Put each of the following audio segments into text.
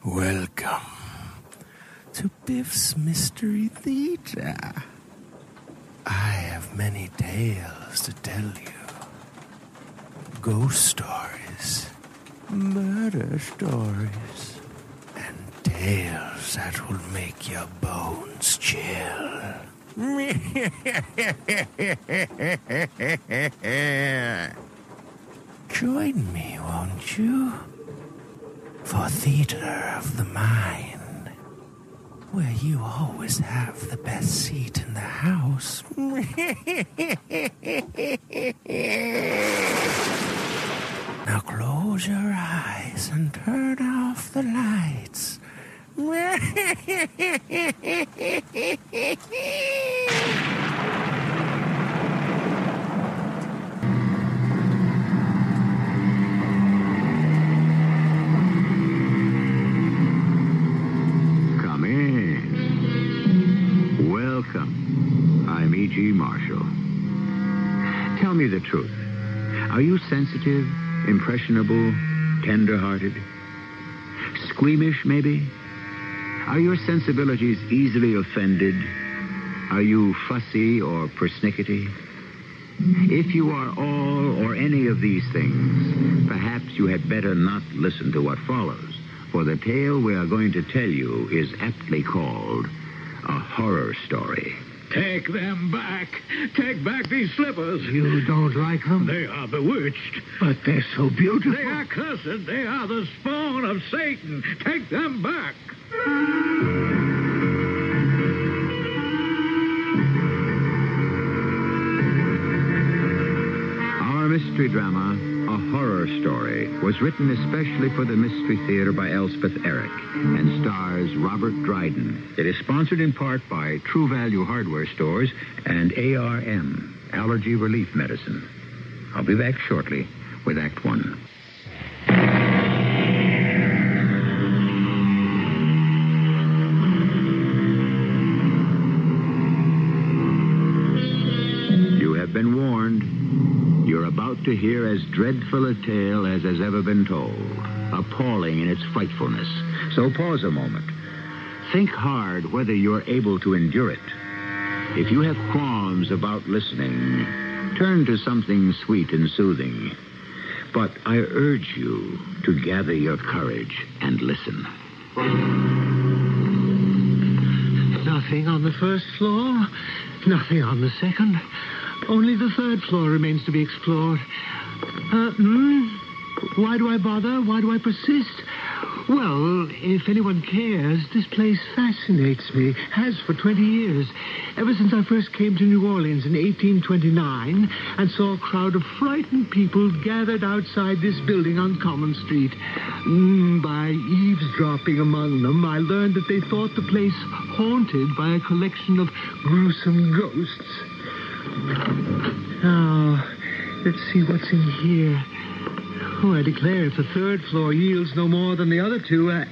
Welcome to Biff's Mystery Theatre. I have many tales to tell you. Ghost stories, murder stories, and tales that will make your bones chill. Join me, won't you? For Theatre of the Mind, where you always have the best seat in the house. Now close your eyes and turn off the lights. Come in. Welcome. I'm E.G. Marshall. Tell me the truth. Are you sensitive, impressionable, tender-hearted? Squeamish, maybe? Are your sensibilities easily offended? Are you fussy or persnickety? If you are all or any of these things, perhaps you had better not listen to what follows, for the tale we are going to tell you is aptly called a horror story. Take them back. Take back these slippers. You don't like them? They are bewitched. But they're so beautiful. They are cursed. They are the spawn of Satan. Take them back. Our mystery drama, A Horror Story, was written especially for the Mystery Theater by Elspeth Eric and stars Robert Dryden. It is sponsored in part by True Value Hardware Stores and ARM, Allergy Relief Medicine. I'll be back shortly with Act One. You have been warned. You're about to hear as dreadful a tale as has ever been told, appalling in its frightfulness. So pause a moment. Think hard whether you're able to endure it. If you have qualms about listening, turn to something sweet and soothing. But I urge you to gather your courage and listen. Nothing on the first floor, nothing on the second. Only the third floor remains to be explored. Why do I bother? Why do I persist? Well, if anyone cares, this place fascinates me. Has for 20 years. Ever since I first came to New Orleans in 1829 and saw a crowd of frightened people gathered outside this building on Common Street. By eavesdropping among them, I learned that they thought the place haunted by a collection of gruesome ghosts. Now, let's see what's in here. Oh, I declare, if the third floor yields no more than the other two, I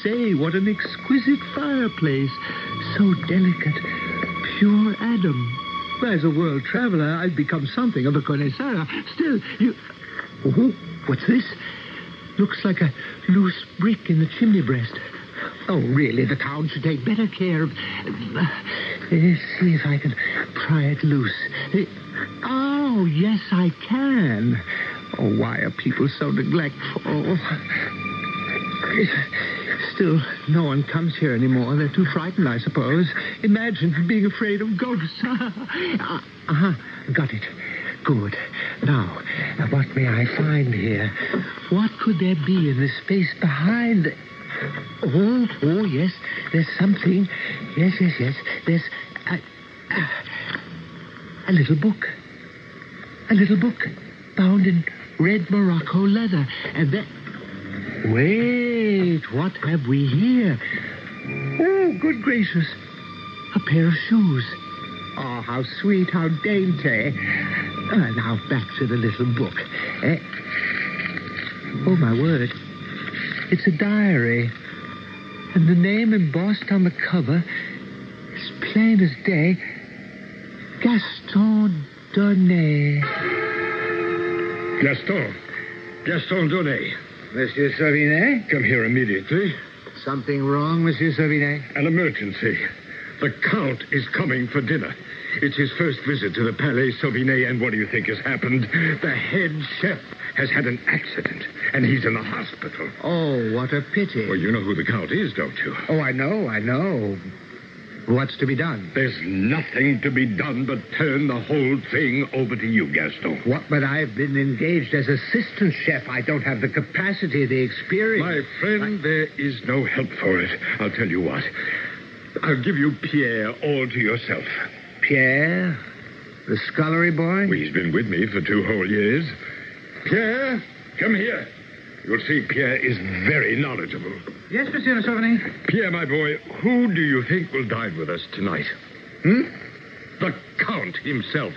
say, what an exquisite fireplace. So delicate, pure Adam. As a world traveler, I've become something of a connoisseur. Still, Oh, what's this? Looks like a loose brick in the chimney breast. Oh, really, the town should take better care of... Let's see if I can pry it loose. Oh, yes, I can. Oh, why are people so neglectful? Still, no one comes here anymore. They're too frightened, I suppose. Imagine being afraid of ghosts. Got it. Good. Now, what may I find here? What could there be in the space behind the... Oh, yes, there's something. Yes. There's a little book. A little book bound in red Morocco leather. And then... Wait, what have we here? Oh, good gracious. A pair of shoes. Oh, how sweet, how dainty. Now back to the little book. Oh, my word. It's a diary. And the name embossed on the cover is plain as day. Gaston Donnet. Gaston Donnet. Monsieur Sauvinet? Come here immediately. Something wrong, Monsieur Sauvinet? An emergency. The Count is coming for dinner. It's his first visit to the Palais Sauvinet, and what do you think has happened? The head chef has had an accident, and he's in the hospital. Oh, what a pity. Well, you know who the Count is, don't you? Oh, I know. What's to be done? There's nothing to be done but turn the whole thing over to you, Gaston. What? But I've been engaged as assistant chef. I don't have the capacity, the experience. My friend, there is no help for it. I'll tell you what. I'll give you Pierre all to yourself. Pierre? The scullery boy? Well, he's been with me for 2 whole years. Pierre, come here. You'll see Pierre is very knowledgeable. Yes, Monsieur Sauvinet. Pierre, my boy, who do you think will dine with us tonight? The Count himself,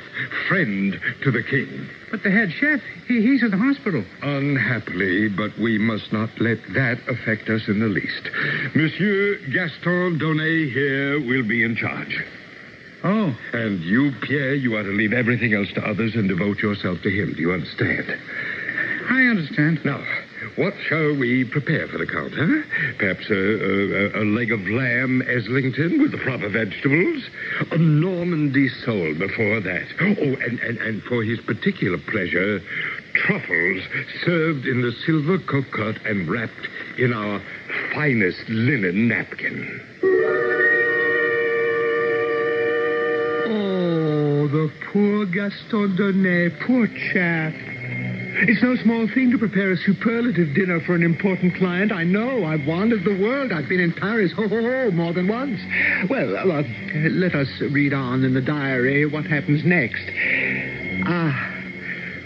friend to the king. But the head chef, he's in the hospital. Unhappily, but we must not let that affect us in the least. Monsieur Gaston Donnet here will be in charge. Oh. And you, Pierre, you are to leave everything else to others and devote yourself to him. Do you understand? I understand. Now, what shall we prepare for the Count, huh? Perhaps a leg of lamb Eslington with the proper vegetables. A Normandy sole before that. Oh, and for his particular pleasure, truffles served in the silver cocotte and wrapped in our finest linen napkin. Oh, the poor Gaston Donnet, poor chap. It's no small thing to prepare a superlative dinner for an important client. I know. I've wandered the world. I've been in Paris, more than once. Well, let us read on in the diary what happens next.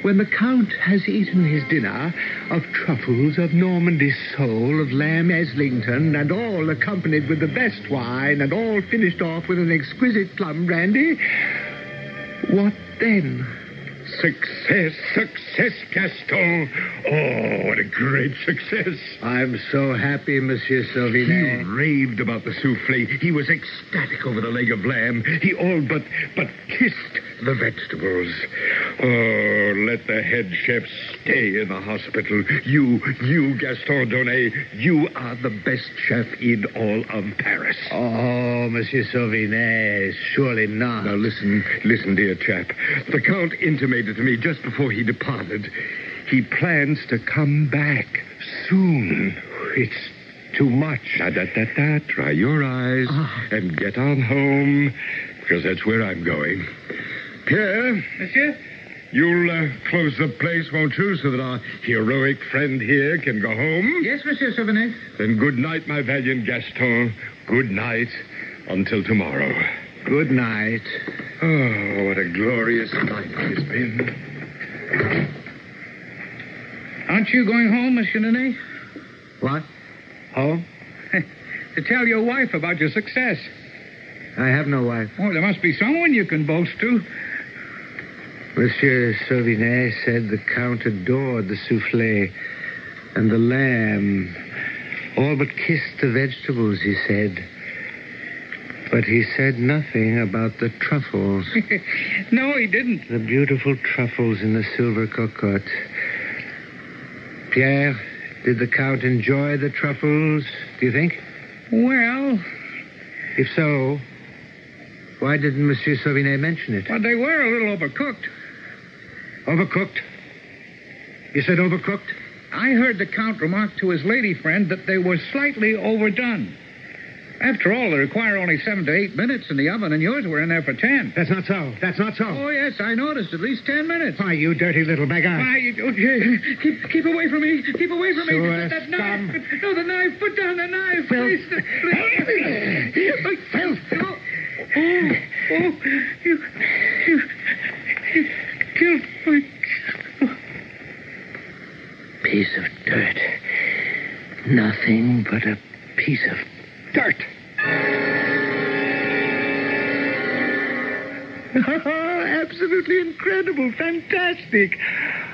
When the Count has eaten his dinner of truffles, of Normandy sole, of lamb Eslington, and all accompanied with the best wine, and all finished off with an exquisite plum brandy, what then? Success, Gaston. Oh, what a great success. I'm so happy, Monsieur Sauvinet. He raved about the souffle. He was ecstatic over the leg of lamb. He all but kissed the vegetables. Oh, let the head chef stay in the hospital. You, Gaston Donnet, you are the best chef in all of Paris. Oh, Monsieur Sauvinet, surely not. Now, listen, dear chap. The Count intimated to me just before he departed. He plans to come back soon. It's too much. Dry your eyes and get on home, because that's where I'm going. Pierre? Monsieur? You'll close the place, won't you, so that our heroic friend here can go home? Yes, Monsieur Sauvinet. Then good night, my valiant Gaston. Good night until tomorrow. Good night. Oh, what a glorious night it has been. Aren't you going home, Monsieur Donnet? What? Home? To tell your wife about your success. I have no wife. Oh, there must be someone you can boast to. Monsieur Sauvinet said the Count adored the souffle and the lamb. All but kissed the vegetables, he said. But he said nothing about the truffles. No, he didn't. The beautiful truffles in the silver cocotte. Pierre, did the Count enjoy the truffles, do you think? Well... If so, why didn't Monsieur Sauvinet mention it? Well, they were a little overcooked. Overcooked? You said overcooked? I heard the Count remark to his lady friend that they were slightly overdone. After all, they require only 7 to 8 minutes in the oven, and yours were in there for 10. That's not so. That's not so. Oh, yes, I noticed. At least 10 minutes. Why, you dirty little beggar. Why, keep away from me. Keep away from me. So, That knife. No, the knife. Put down the knife. Phil. Please. Phil. You killed my... Piece of dirt. Nothing but a piece of dirt. Absolutely incredible. Fantastic.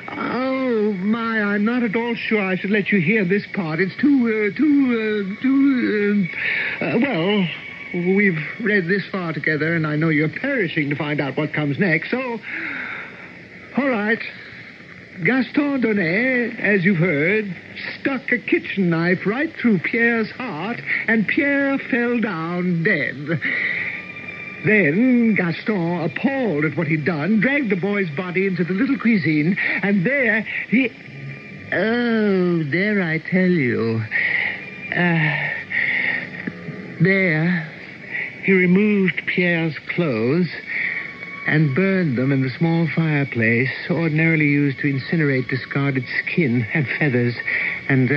Oh, my, I'm not at all sure I should let you hear this part. It's well, we've read this far together, and I know you're perishing to find out what comes next, so... All right. Gaston Donnet, as you've heard, stuck a kitchen knife right through Pierre's heart, and Pierre fell down dead. Then Gaston, appalled at what he'd done, dragged the boy's body into the little cuisine, and there he... Oh, there I tell you. There, he removed Pierre's clothes and burned them in the small fireplace ordinarily used to incinerate discarded skin and feathers and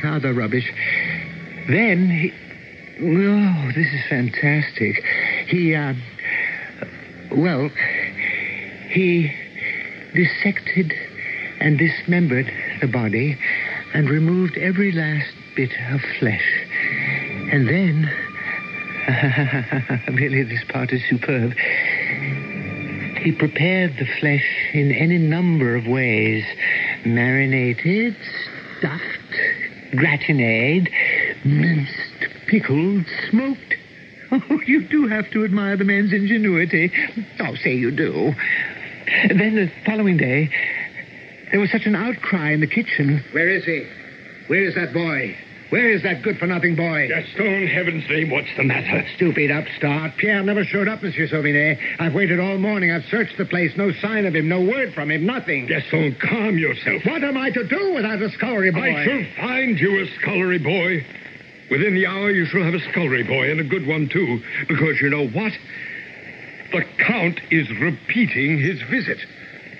other rubbish. Then he... Oh, this is fantastic. He dissected and dismembered the body and removed every last bit of flesh. And then... really, this part is superb. He prepared the flesh in any number of ways. Marinated, stuffed, gratinade, minced, pickled, smoked. Oh, you do have to admire the man's ingenuity. Oh, say you do. Then the following day, there was such an outcry in the kitchen. Where is he? Where is that boy? Where is that good-for-nothing boy? Gaston, heaven's name, what's the matter? Stupid upstart. Pierre never showed up, Monsieur Sauvinet. I've waited all morning. I've searched the place. No sign of him. No word from him. Nothing. Gaston, calm yourself. What am I to do without a scullery boy? I shall find you a scullery boy. Within the hour, you shall have a scullery boy, and a good one, too. Because you know what? The Count is repeating his visit.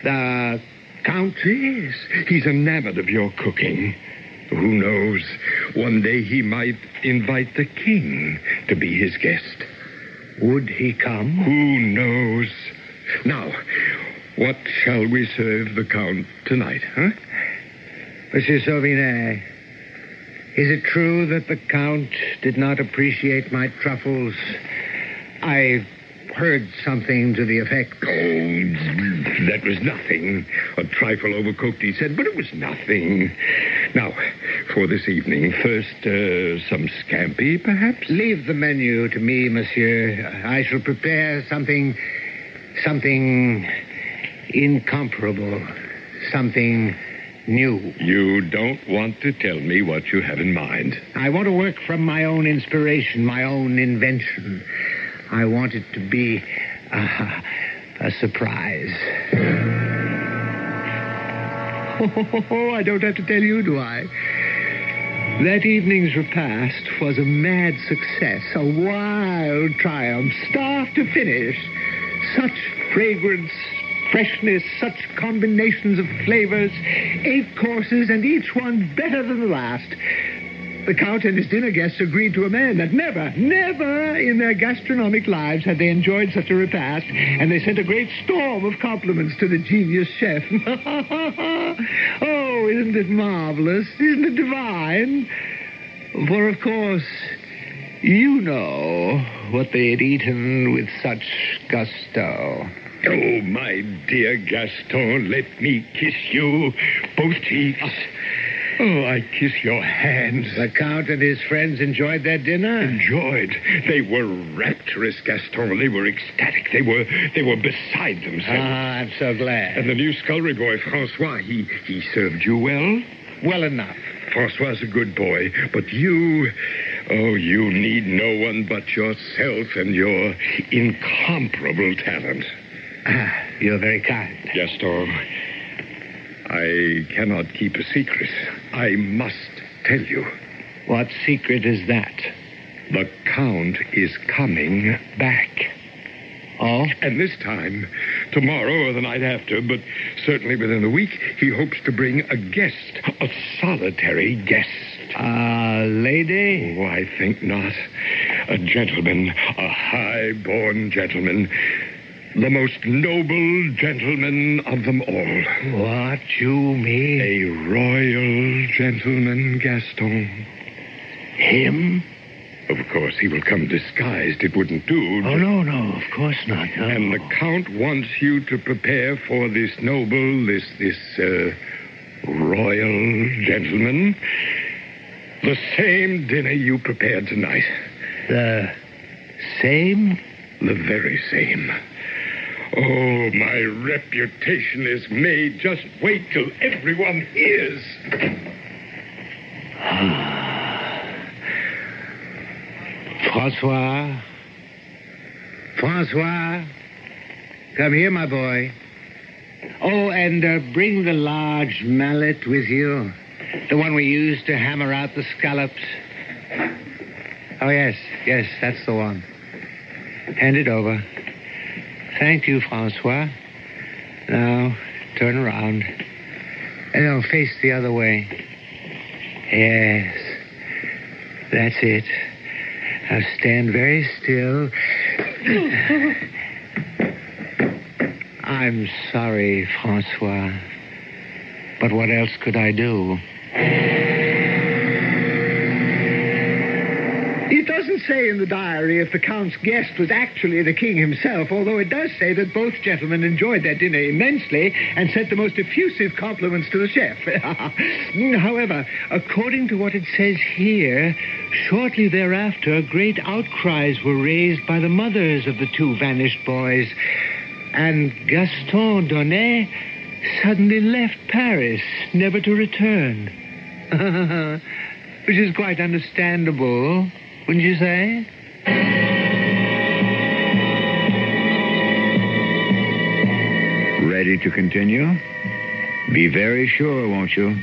The Count? Yes. He's enamored of your cooking. Who knows? One day he might invite the king to be his guest. Would he come? Who knows? Now, what shall we serve the Count tonight, huh? Monsieur Sauvinet, is it true that the Count did not appreciate my truffles? I heard something to the effect. Oh, that was nothing. A trifle overcooked, he said, but it was nothing. Now, for this evening, first, some scampi, perhaps? Leave the menu to me, monsieur. I shall prepare something incomparable, something new. You don't want to tell me what you have in mind. I want to work from my own inspiration, my own invention. I want it to be a surprise. Oh, I don't have to tell you, do I? That evening's repast was a mad success, a wild triumph, start to finish. Such fragrance, freshness, such combinations of flavors, 8 courses, and each one better than the last. The Count and his dinner guests agreed to a man that never in their gastronomic lives had they enjoyed such a repast, and they sent a great storm of compliments to the genius chef. Oh, isn't it marvelous? Isn't it divine? For, of course, you know what they had eaten with such gusto. Oh, my dear Gaston, let me kiss you, both cheeks. Oh, I kiss your hands. The Count and his friends enjoyed their dinner? Enjoyed. They were rapturous, Gaston. They were ecstatic. They were beside themselves. Ah, I'm so glad. And the new scullery boy, Francois, he served you well? Well enough. Francois' a good boy, but you need no one but yourself and your incomparable talent. Ah, you're very kind. Gaston, I cannot keep a secret. I must tell you. What secret is that? The Count is coming back. Oh? And this time, tomorrow or the night after, but certainly within the week, he hopes to bring a guest, a solitary guest. A lady? Oh, I think not. A gentleman, a high-born gentleman. The most noble gentleman of them all. What you mean? A royal gentleman, Gaston. Him? Of course, he will come disguised. It wouldn't do. Oh, no, of course not. No. And the Count wants you to prepare for this noble, this royal gentleman the same dinner you prepared tonight. The same? The very same. Oh, my reputation is made. Just wait till everyone hears. Francois? Francois? Come here, my boy. Oh, and bring the large mallet with you. The one we use to hammer out the scallops. Oh, yes, that's the one. Hand it over. Thank you, Francois. Now, turn around. No, face the other way. Yes, that's it. Now stand very still. I'm sorry, Francois. But what else could I do? It doesn't say in the diary if the Count's guest was actually the King himself, although it does say that both gentlemen enjoyed their dinner immensely and sent the most effusive compliments to the chef. However, according to what it says here, shortly thereafter, great outcries were raised by the mothers of the two vanished boys, and Gaston Donnet suddenly left Paris, never to return. Which is quite understandable, wouldn't you say? Ready to continue? Be very sure, won't you?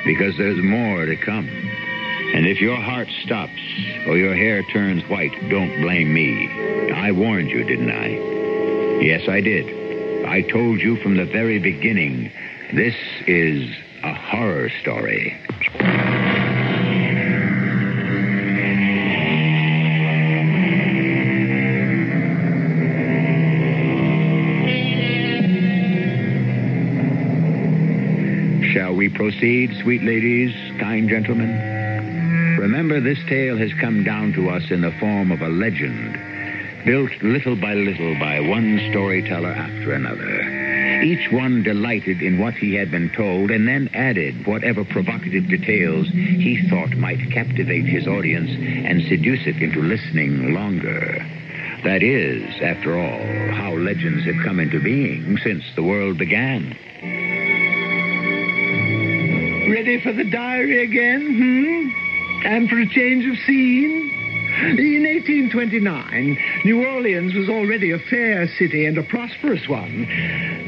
Because there's more to come. And if your heart stops or your hair turns white, don't blame me. I warned you, didn't I? Yes, I did. I told you from the very beginning, this is a horror story. Shall we proceed, sweet ladies, kind gentlemen? Remember, this tale has come down to us in the form of a legend, built little by little by one storyteller after another. Each one delighted in what he had been told and then added whatever provocative details he thought might captivate his audience and seduce it into listening longer. That is, after all, how legends have come into being since the world began. Ready for the diary again, And for a change of scene? In 1829, New Orleans was already a fair city and a prosperous one.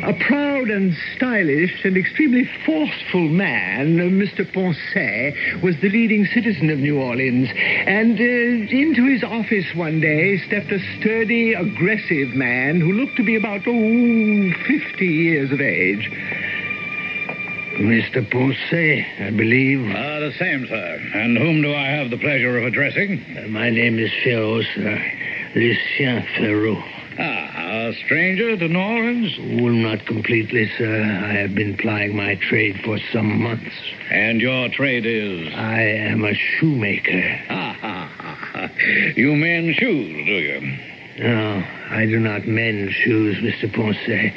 A proud and stylish and extremely forceful man, Mr. Poncet, was the leading citizen of New Orleans. And into his office one day stepped a sturdy, aggressive man who looked to be about, 50 years of age. Mr. Poncet, I believe. The same, sir. And whom do I have the pleasure of addressing? My name is Ferraud, sir. Lucien Ferraud. A stranger to New Orleans? Well, not completely, sir. I have been plying my trade for some months. And your trade is? I am a shoemaker. You mend shoes, do you? No, I do not mend shoes, Mr. Poncet.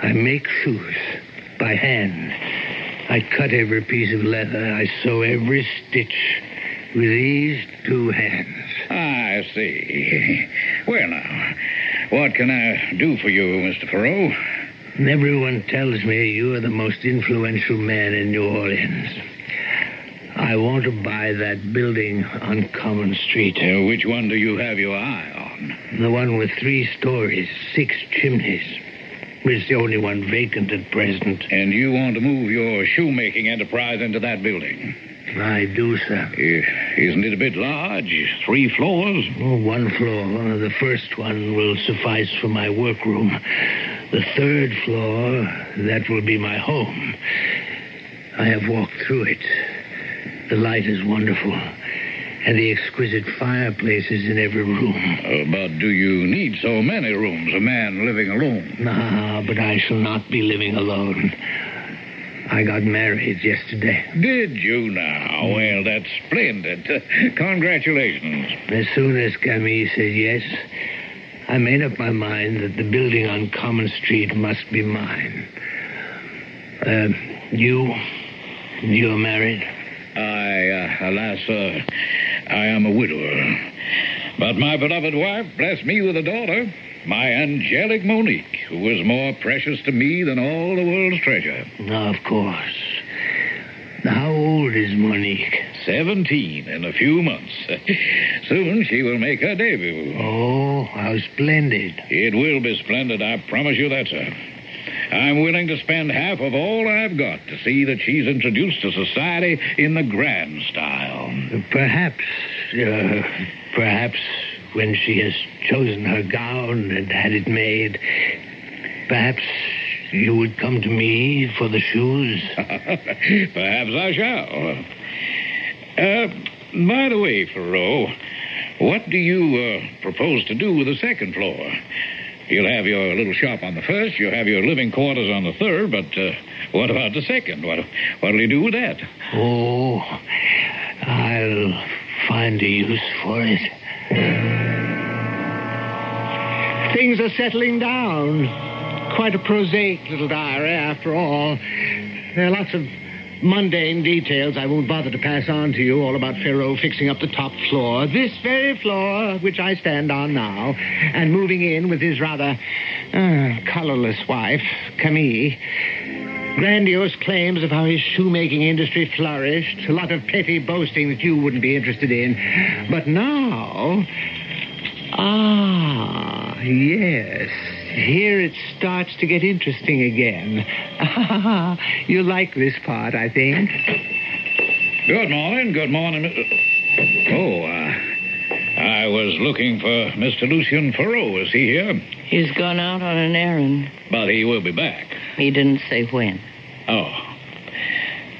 I make shoes by hand. I cut every piece of leather. I sew every stitch with these two hands. I see. Well, now, what can I do for you, Mr. Ferraud? Everyone tells me you are the most influential man in New Orleans. I want to buy that building on Common Street. Which one do you have your eye on? The one with 3 stories, 6 chimneys. It's the only one vacant at present. And you want to move your shoemaking enterprise into that building? I do, sir. Isn't it a bit large? 3 floors? 1 floor. The first one will suffice for my workroom. The 3rd floor, that will be my home. I have walked through it. The light is wonderful. And the exquisite fireplaces in every room. But do you need so many rooms, a man living alone? But I shall not be living alone. I got married yesterday. Did you now? Well, that's splendid. Congratulations. As soon as Camille said yes, I made up my mind that the building on Common Street must be mine. You're married? Alas, I am a widower. But But my beloved wife blessed me with a daughter, my angelic Monique, who was more precious to me than all the world's treasure. Of course. How old is Monique? 17 in a few months. Soon she will make her debut. Oh, how splendid. It will be splendid, I promise you that, sir. I'm willing to spend half of all I've got to see that she's introduced to society in the grand style. Perhaps when she has chosen her gown and had it made, perhaps you would come to me for the shoes. Perhaps I shall. By the way, Thoreau, what do you propose to do with the second floor? You'll have your little shop on the first, you'll have your living quarters on the third, but what about the second? What'll you do with that? Oh, I'll find a use for it. Things are settling down. Quite a prosaic little diary, after all. There are lots of mundane details I won't bother to pass on to you, all about Pharaoh fixing up the top floor, this very floor which I stand on now, and moving in with his rather colorless wife, Camille. Grandiose claims of how his shoemaking industry flourished, a lot of petty boasting that you wouldn't be interested in. But now... yes... Here it starts to get interesting again. You like this part, I think. Good morning, I was looking for Mr. Lucien Thoreau. Is he here? He's gone out on an errand. But he will be back. He didn't say when. Oh.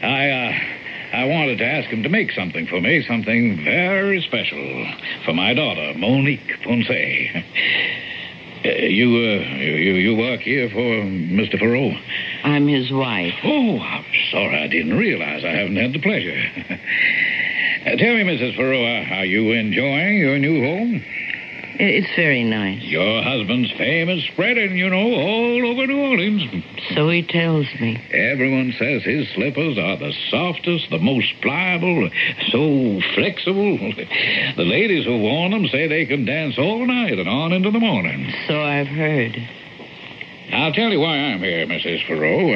I wanted to ask him to make something for me, something very special for my daughter, Monique Ponce. You work here for Mr. Thoreau? I'm his wife. Oh, I'm sorry. I didn't realize. I haven't had the pleasure. Tell me, Mrs. Thoreau, are you enjoying your new home? It's very nice. Your husband's fame is spreading, all over New Orleans. So he tells me. Everyone says his slippers are the softest, the most pliable, so flexible. The ladies who worn them say they can dance all night and on into the morning. So I've heard. I'll tell you why I'm here, Mrs. Thoreau.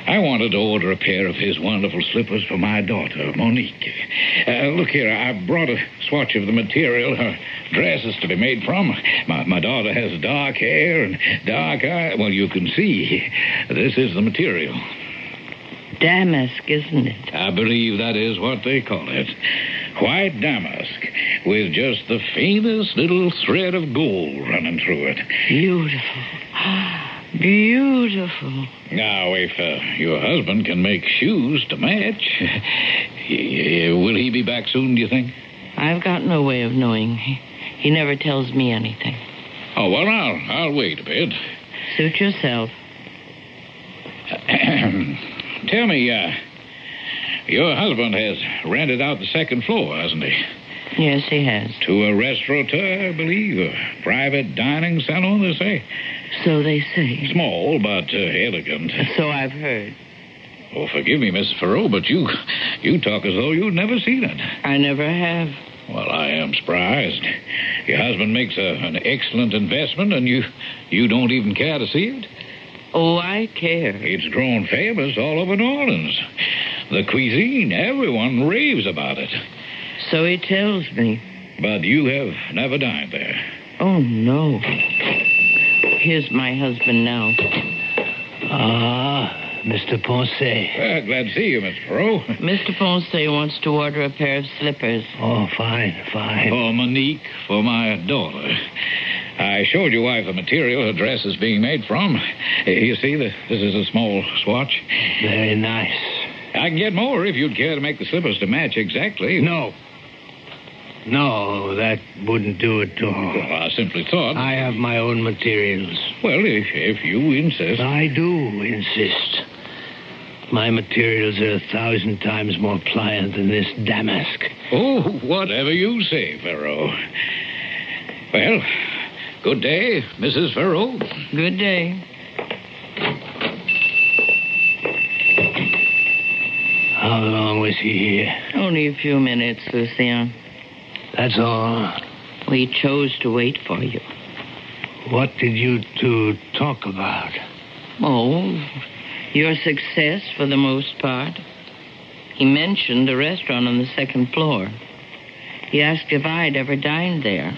I wanted to order a pair of his wonderful slippers for my daughter, Monique. Look here, I brought a swatch of the material her dress is to be made from. My daughter has dark hair and dark eyes. Well, you can see. This is the material. Damask, isn't it? I believe that is what they call it. White damask, with just the faintest little thread of gold running through it. Beautiful. Beautiful. Now, if your husband can make shoes to match, will he be back soon, do you think? I've got no way of knowing. He never tells me anything. Oh, well, I'll wait a bit. Suit yourself. Tell me, your husband has rented out the second floor, hasn't he? Yes, he has. To a restaurateur, I believe. A private dining salon, they say. So they say. Small, but elegant. So I've heard. Oh, forgive me, Miss Thoreau, but you talk as though you'd never seen it. I never have. Well, I am surprised. Your husband makes an excellent investment, and you don't even care to see it? Oh, I care. It's grown famous all over New Orleans. The cuisine, everyone raves about it. So he tells me. But you have never dined there. Oh, no. Here's my husband now. Mr. Ponce. Glad to see you, Mr. Thoreau. Mr. Ponce wants to order a pair of slippers. Oh, fine. For Monique, for my daughter. I showed your wife the material her dress is being made from. You see, this is a small swatch. Very nice. I can get more if you'd care to make the slippers to match exactly. No, that wouldn't do it at all. Well, I simply thought... I have my own materials. Well, if you insist... I do insist. My materials are 1,000 times more pliant than this damask. Oh, whatever you say, Thoreau. Well, good day, Mrs. Thoreau. Good day. How long was he here? Only a few minutes, Lucien. That's all. We chose to wait for you. What did you two talk about? Oh, your success for the most part. He mentioned the restaurant on the second floor. He asked if I'd ever dined there.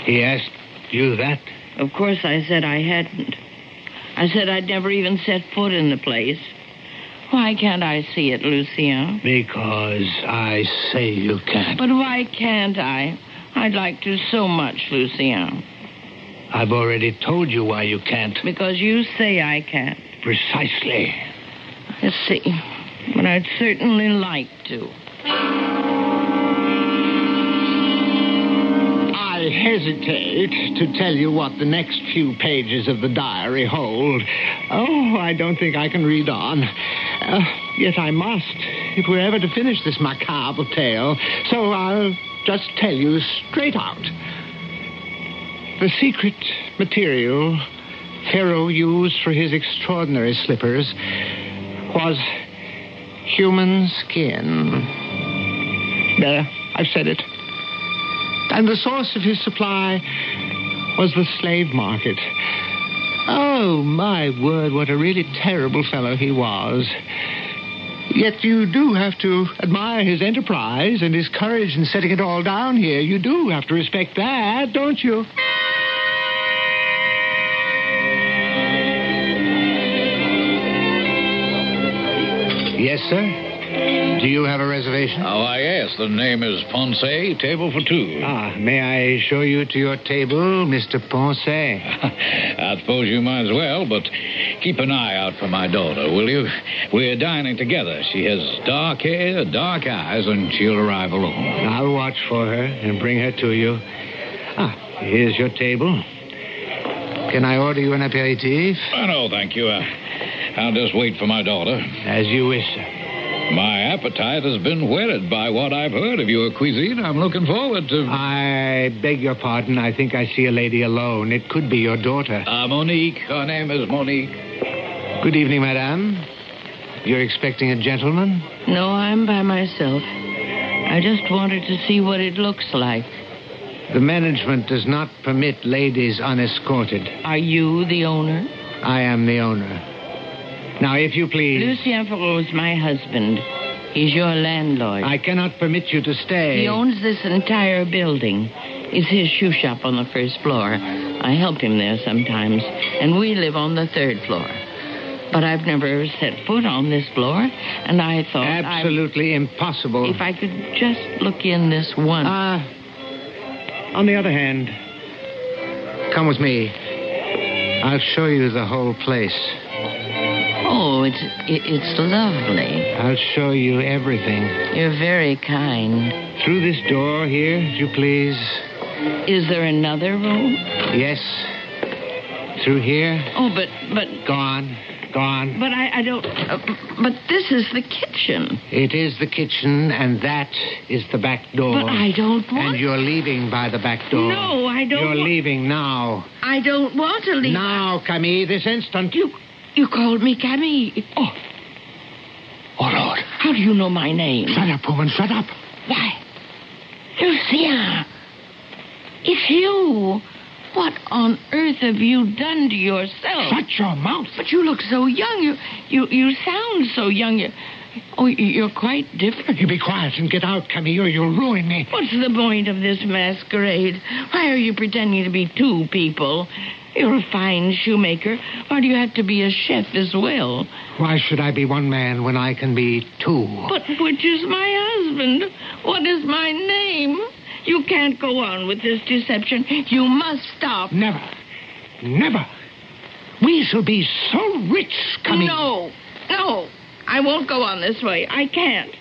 He asked you that? Of course, I said I hadn't. I said I'd never even set foot in the place. Why can't I see it, Lucien? Because I say you can't. But why can't I? I'd like to so much, Lucien. I've already told you why you can't. Because you say I can't. Precisely. I see. But I'd certainly like to. I hesitate to tell you what the next few pages of the diary hold. Oh, I don't think I can read on. Yet I must, if we're ever to finish this macabre tale. So I'll just tell you straight out. The secret material Pharaoh used for his extraordinary slippers was human skin. There, I've said it. And the source of his supply was the slave market. Oh, my word, what a really terrible fellow he was. Yet you do have to admire his enterprise and his courage in setting it all down here. You do have to respect that, don't you? Yes, sir? Do you have a reservation? Oh, yes. The name is Ponce, table for two. Ah, may I show you to your table, Mr. Ponce? I suppose you might as well, but keep an eye out for my daughter, will you? We're dining together. She has dark hair, dark eyes, and she'll arrive alone. I'll watch for her and bring her to you. Ah, here's your table. Can I order you an aperitif? Oh, no, thank you. I'll just wait for my daughter. As you wish, sir. My appetite has been whetted by what I've heard of your cuisine. I'm looking forward to... I beg your pardon. I think I see a lady alone. It could be your daughter. Monique. Her name is Monique. Good evening, madame. You're expecting a gentleman? No, I'm by myself. I just wanted to see what it looks like. The management does not permit ladies unescorted. Are you the owner? I am the owner. Now, if you please... Lucien Ferraud's my husband. He's your landlord. I cannot permit you to stay. He owns this entire building. It's his shoe shop on the first floor. I help him there sometimes. And we live on the third floor. But I've never set foot on this floor, and I thought... Absolutely impossible. If I could just look in this once... On the other hand, come with me. I'll show you the whole place. Oh, it's lovely. I'll show you everything. You're very kind. Through this door here, if you please. Is there another room? Yes. Through here. Oh, but... Gone. But I don't... but this is the kitchen. It is the kitchen, and that is the back door. But I don't want... And you're leaving by the back door. No, I don't You're leaving now. I don't want to leave. Now, Camille, this instant. You called me Camille. Oh, Lord. How do you know my name? Shut up, woman, shut up. Why? Lucien, it's you. What on earth have you done to yourself? Shut your mouth. But you look so young. You sound so young. You're quite different. You be quiet and get out, Camille, or you'll ruin me. What's the point of this masquerade? Why are you pretending to be two people? You're a fine shoemaker. Why do you have to be a chef as well? Why should I be one man when I can be two? But which is my husband? What is my name? You can't go on with this deception. You must stop. Never. We shall be so rich, Camille. No. I won't go on this way. I can't.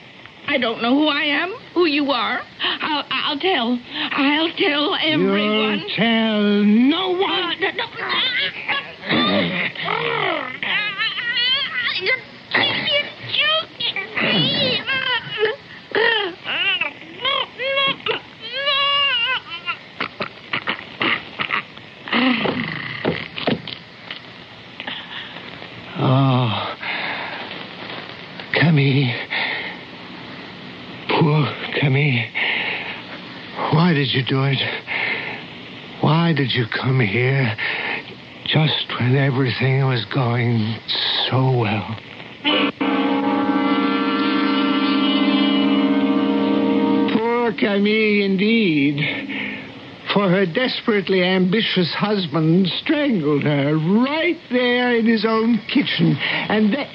I don't know who I am, who you are. I'll tell. I'll tell everyone. You'll tell no one. Oh, Camille. Poor Camille. Why did you do it? Why did you come here just when everything was going so well? Poor Camille, indeed. For her desperately ambitious husband strangled her right there in his own kitchen. And then...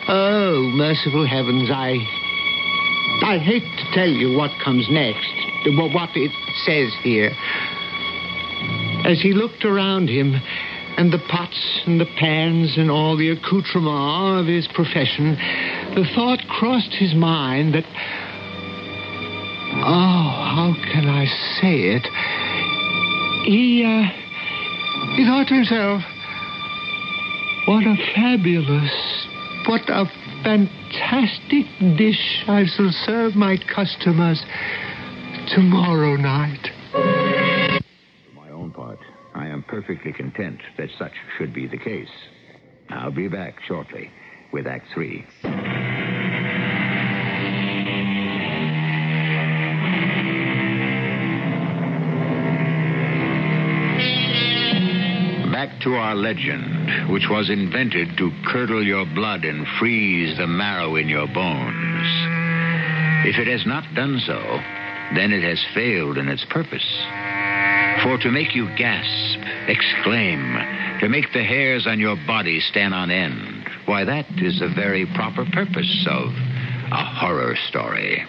Oh, merciful heavens, I hate to tell you what comes next. What it says here. As he looked around him, and the pots and the pans and all the accoutrements of his profession, the thought crossed his mind that... Oh, how can I say it? He thought to himself, what a fantastic dish I shall serve my customers tomorrow night. For my own part, I am perfectly content that such should be the case. I'll be back shortly with Act 3. Back to our legend, which was invented to curdle your blood and freeze the marrow in your bones. If it has not done so, then it has failed in its purpose. For to make you gasp, exclaim, to make the hairs on your body stand on end, why, that is the very proper purpose of a horror story.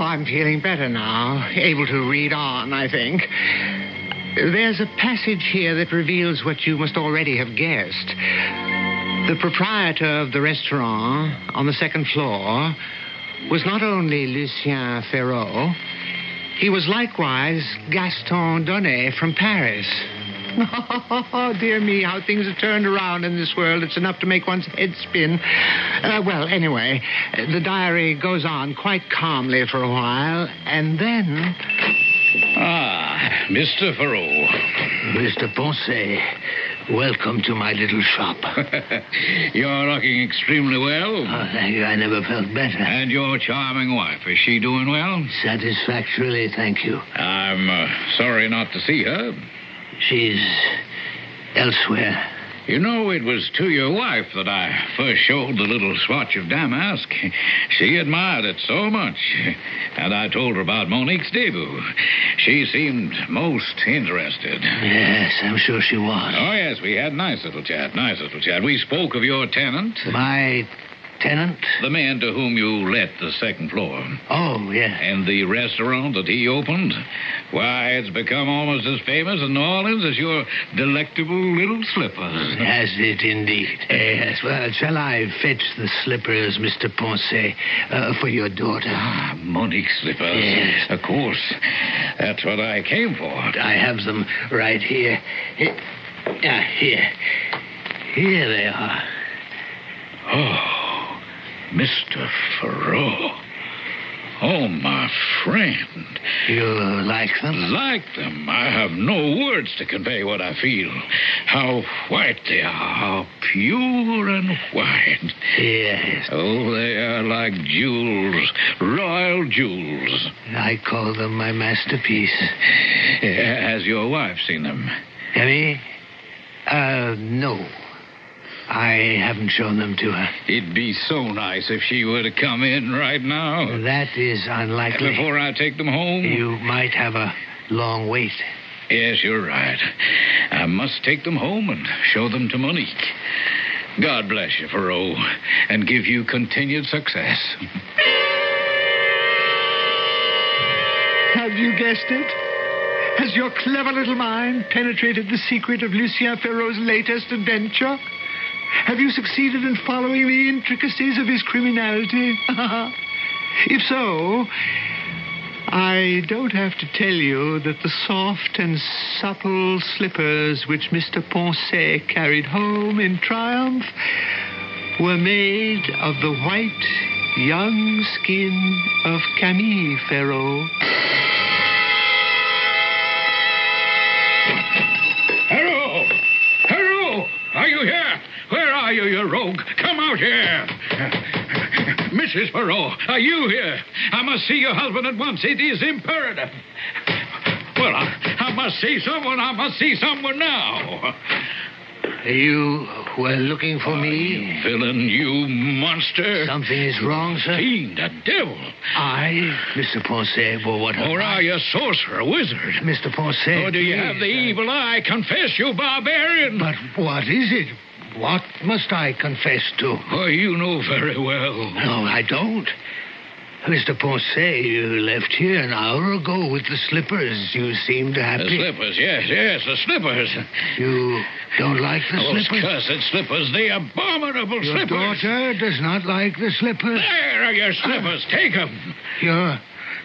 I'm feeling better now, able to read on, I think. There's a passage here that reveals what you must already have guessed. The proprietor of the restaurant on the second floor was not only Lucien Ferraud, he was likewise Gaston Donnet from Paris. Oh, dear me, how things have turned around in this world. It's enough to make one's head spin. Well, anyway, the diary goes on quite calmly for a while, and then... Ah, Mr. Ferraud. Mr. Ponce, welcome to my little shop. You're looking extremely well. Oh, thank you. I never felt better. And your charming wife, is she doing well? Satisfactorily, thank you. I'm sorry not to see her. She's elsewhere. You know, it was to your wife that I first showed the little swatch of damask. She admired it so much. And I told her about Monique's debut. She seemed most interested. Yes, I'm sure she was. Oh, yes, we had a nice little chat. We spoke of your tenant. My tenant? The man to whom you let the second floor. Oh, yes. And the restaurant that he opened. Why, it's become almost as famous in New Orleans as your delectable little slippers. Has it indeed? Yes. Well, shall I fetch the slippers, Mr. Ponce, for your daughter? Ah, Monique slippers. Yes. Of course. That's what I came for. I have them right here. Here. Here they are. Oh, Mr. Ferraud. Oh, my friend. You like them? Like them? I have no words to convey what I feel. How white they are. How pure and white. Yes. Oh, they are like jewels. Royal jewels. I call them my masterpiece. Has your wife seen them? Emmy? No. I haven't shown them to her. It'd be so nice if she were to come in right now. That is unlikely. Before I take them home? You might have a long wait. Yes, you're right. I must take them home and show them to Monique. God bless you, Ferraud, and give you continued success. Have you guessed it? Has your clever little mind penetrated the secret of Lucien Ferraud's latest adventure? Have you succeeded in following the intricacies of his criminality? If so, I don't have to tell you that the soft and supple slippers which Mr. Ponce carried home in triumph were made of the white, young skin of Camille Ferraud. Are you here? Where are you, you rogue? Come out here. Mrs. Perot, are you here? I must see your husband at once. It is imperative. Well, I must see someone. I must see someone now. You were looking for me? You villain, you monster. Something is wrong, sir? Fiend, a devil. I, Mr. Ponce, well, what... Or are you a sorcerer, a wizard? Mr. Ponce... Or do you have the evil eye? Confess, you barbarian. But what is it? What must I confess to? Oh, you know very well. No, I don't. Mr. Ponce, you left here an hour ago with the slippers. You seem to have... The slippers, yes, the slippers. You don't like the Those slippers? cursed slippers, the abominable Your slippers. daughter does not like the slippers? There are your slippers. Take them. You're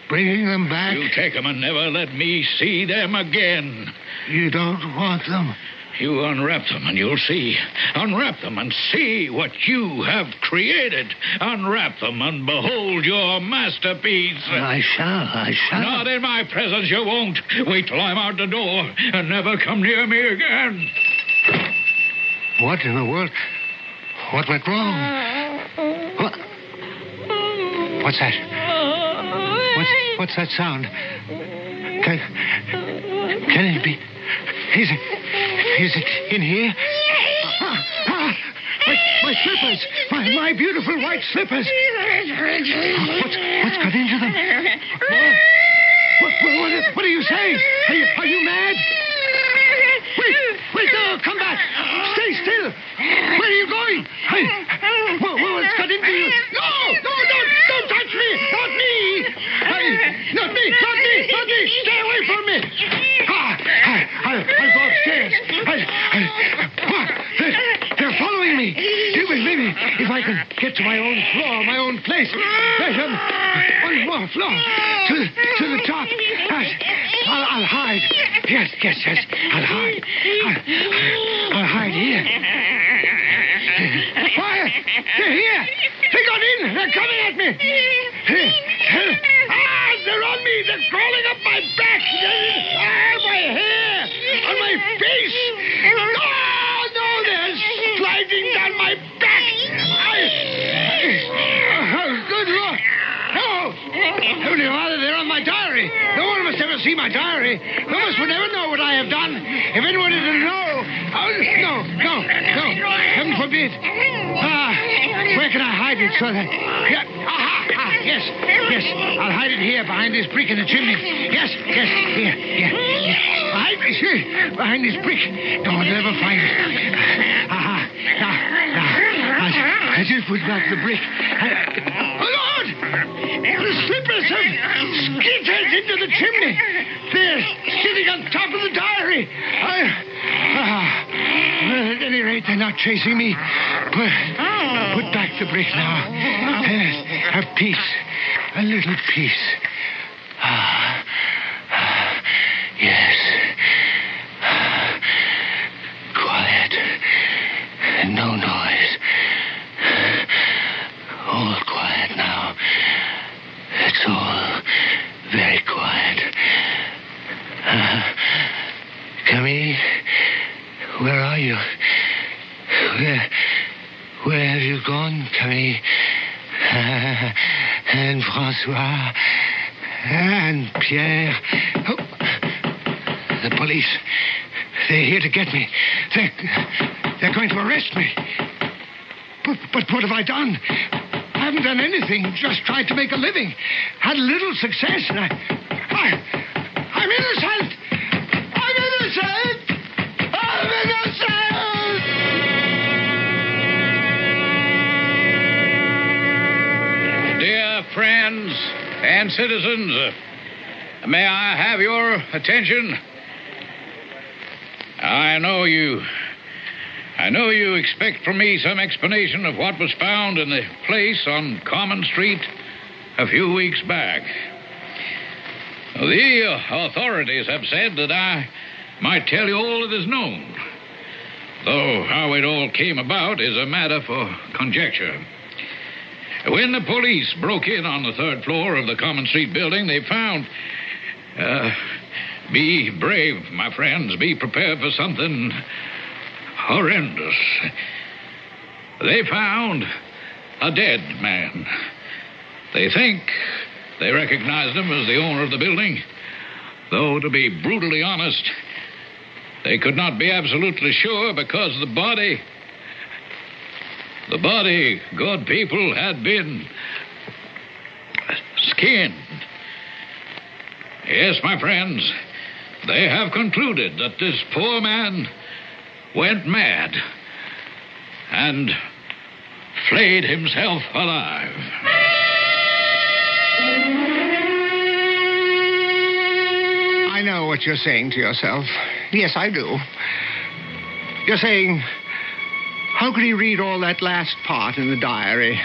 bringing them back? You take them and never let me see them again. You don't want them? You unwrap them and you'll see. Unwrap them and see what you have created. Unwrap them and behold your masterpiece. I shall. Not in my presence, you won't. Wait till I'm out the door and never come near me again. What in the world? What went wrong? What's that? What's that sound? Can it be? Is it in here? My slippers! My beautiful white slippers! What's got into them? What are you saying? Are you mad? Wait, no, come back! Stay still! Where are you going? What's got into you? No, don't touch me! Not me! Not me! Stay away from me! I'll go upstairs. They're following me. Maybe if I can get to my own floor, my own place. One more floor to the top. I'll hide. Yes. I'll hide. I'll hide here. Fire! They're here. They got in. They're coming at me. They're on me. They're crawling up my back. My hair. On my face. No, they're sliding down my back. Good Lord. No. Heavenly Father, they're on my diary. No one must ever see my diary. No one would ever know what I have done. If anyone is to know... No. Heaven forbid. Where can I hide it so that... Yes. I'll hide it here behind this brick in the chimney. Yes. Here. Behind this brick. No one will ever find it. Now. I just put back the brick. Oh, Lord! The slippers have skittered into the chimney. They're sitting on top of the diary. At any rate, they're not chasing me. Put back the brick now. Have peace. A little peace. Yes. Quiet. No noise. All quiet now. It's all very quiet. Camille, where are you? Where have you gone, Camille? And Francois and Pierre. Oh, the police. They're here to get me. They're going to arrest me. But what have I done? I haven't done anything. Just tried to make a living. Had little success, and I'm innocent. Dear friends and citizens, may I have your attention? I know you expect from me some explanation of what was found in the place on Common Street a few weeks back. The authorities have said that I might tell you all that is known, though how it all came about is a matter for conjecture. When the police broke in on the third floor of the Common Street building, they found... be brave, my friends. Be prepared for something horrendous. They found a dead man. They think they recognized him as the owner of the building, though, to be brutally honest, they could not be absolutely sure because the body, good people, had been skinned. Yes, my friends, they have concluded that this poor man went mad and flayed himself alive. I know what you're saying to yourself. Yes, I do. You're saying, how could he read all that last part in the diary?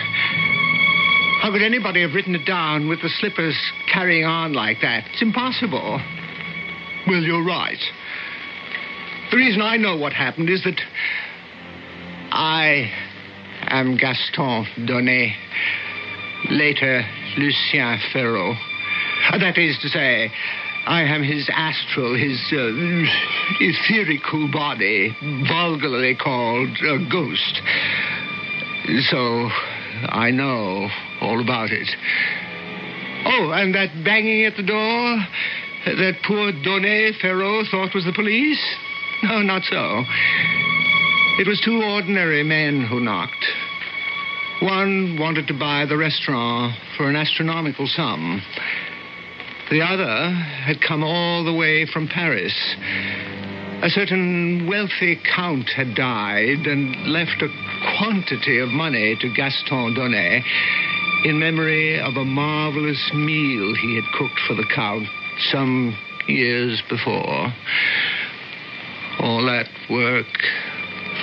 How could anybody have written it down with the slippers carrying on like that? It's impossible. Well, you're right. The reason I know what happened is that I am Gaston Donnet, later Lucien Ferraud. That is to say, I am his astral, his etherical body, vulgarly called a ghost. So I know all about it. Oh, and that banging at the door that poor Donnet Ferraud thought was the police? No, not so. It was two ordinary men who knocked. One wanted to buy the restaurant for an astronomical sum. The other had come all the way from Paris. A certain wealthy count had died and left a quantity of money to Gaston Donnet in memory of a marvelous meal he had cooked for the count some years before. All that work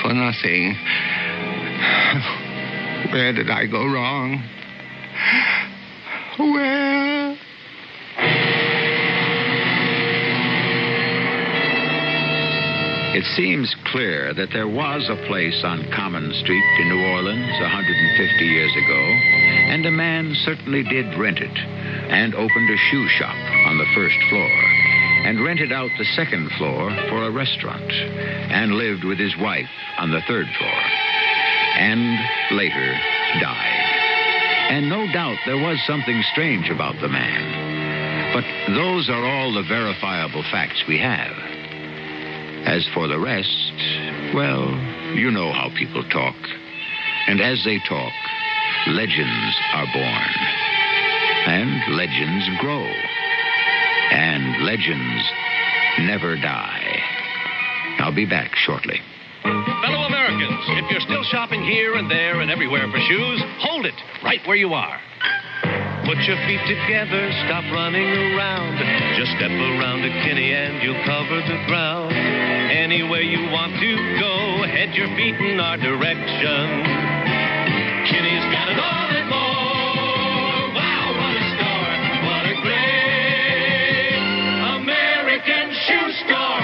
for nothing. Where did I go wrong? Where? It seems clear that there was a place on Common Street in New Orleans 150 years ago, and a man certainly did rent it and opened a shoe shop on the first floor and rented out the second floor for a restaurant and lived with his wife on the third floor and later died. And no doubt there was something strange about the man. But those are all the verifiable facts we have. As for the rest, well, you know how people talk. And as they talk, legends are born. And legends grow. And legends never die. I'll be back shortly. Fellow Americans, if you're still shopping here and there and everywhere for shoes, hold it right where you are. Put your feet together, stop running around. Just step around to Kinney and you'll cover the ground. Anywhere you want to go, head your feet in our direction. Kinney's got it all and more. Wow, what a store. What a great American shoe store.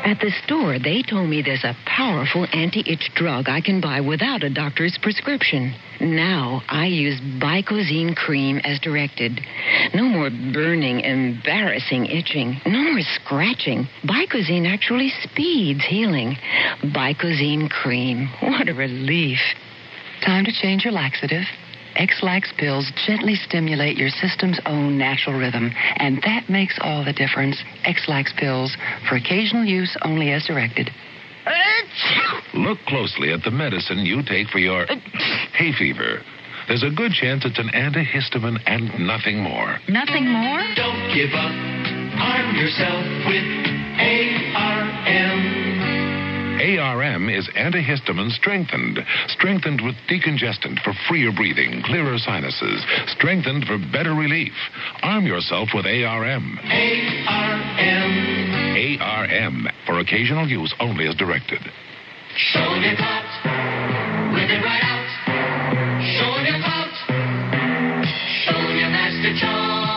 At the store, they told me there's a powerful anti-itch drug I can buy without a doctor's prescription. Now I use Bicozine cream as directed. No more burning, embarrassing itching. No more scratching. Bicozine actually speeds healing. Bicozine cream. What a relief. Time to change your laxative. X-Lax pills gently stimulate your system's own natural rhythm, and that makes all the difference. X-Lax pills, for occasional use only as directed. Look closely at the medicine you take for your hay fever. There's a good chance it's an antihistamine and nothing more. Nothing more? Don't give up. Arm yourself with ARM. ARM is antihistamine strengthened with decongestant for freer breathing, clearer sinuses, strengthened for better relief. Arm yourself with ARM. ARM, for occasional use only as directed. Show your clout. Rip it right out. Show your clout. Show your master charge.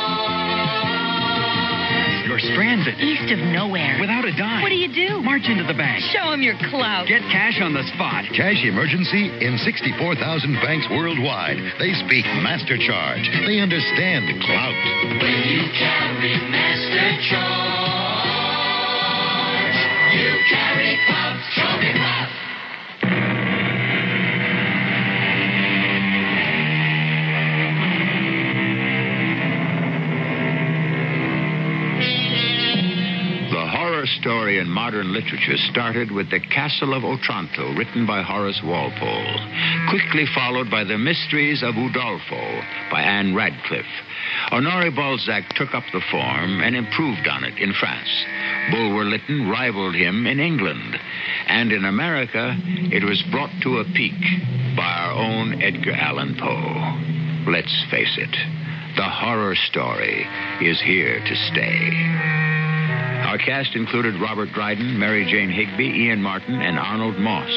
You're stranded. East of nowhere. Without a dime. What do you do? March into the bank. Show him your clout. Get cash on the spot. Cash emergency in 64,000 banks worldwide. They speak master charge. They understand clout. When you carry master charge, you carry clout. Show me clout. story in modern literature started with The Castle of Otranto, written by Horace Walpole, quickly followed by The Mysteries of Udolpho by Anne Radcliffe. Honoré Balzac took up the form and improved on it in France. Bulwer Lytton rivaled him in England. And in America, it was brought to a peak by our own Edgar Allan Poe. Let's face it, the horror story is here to stay. Our cast included Robert Dryden, Mary Jane Higby, Ian Martin, and Arnold Moss.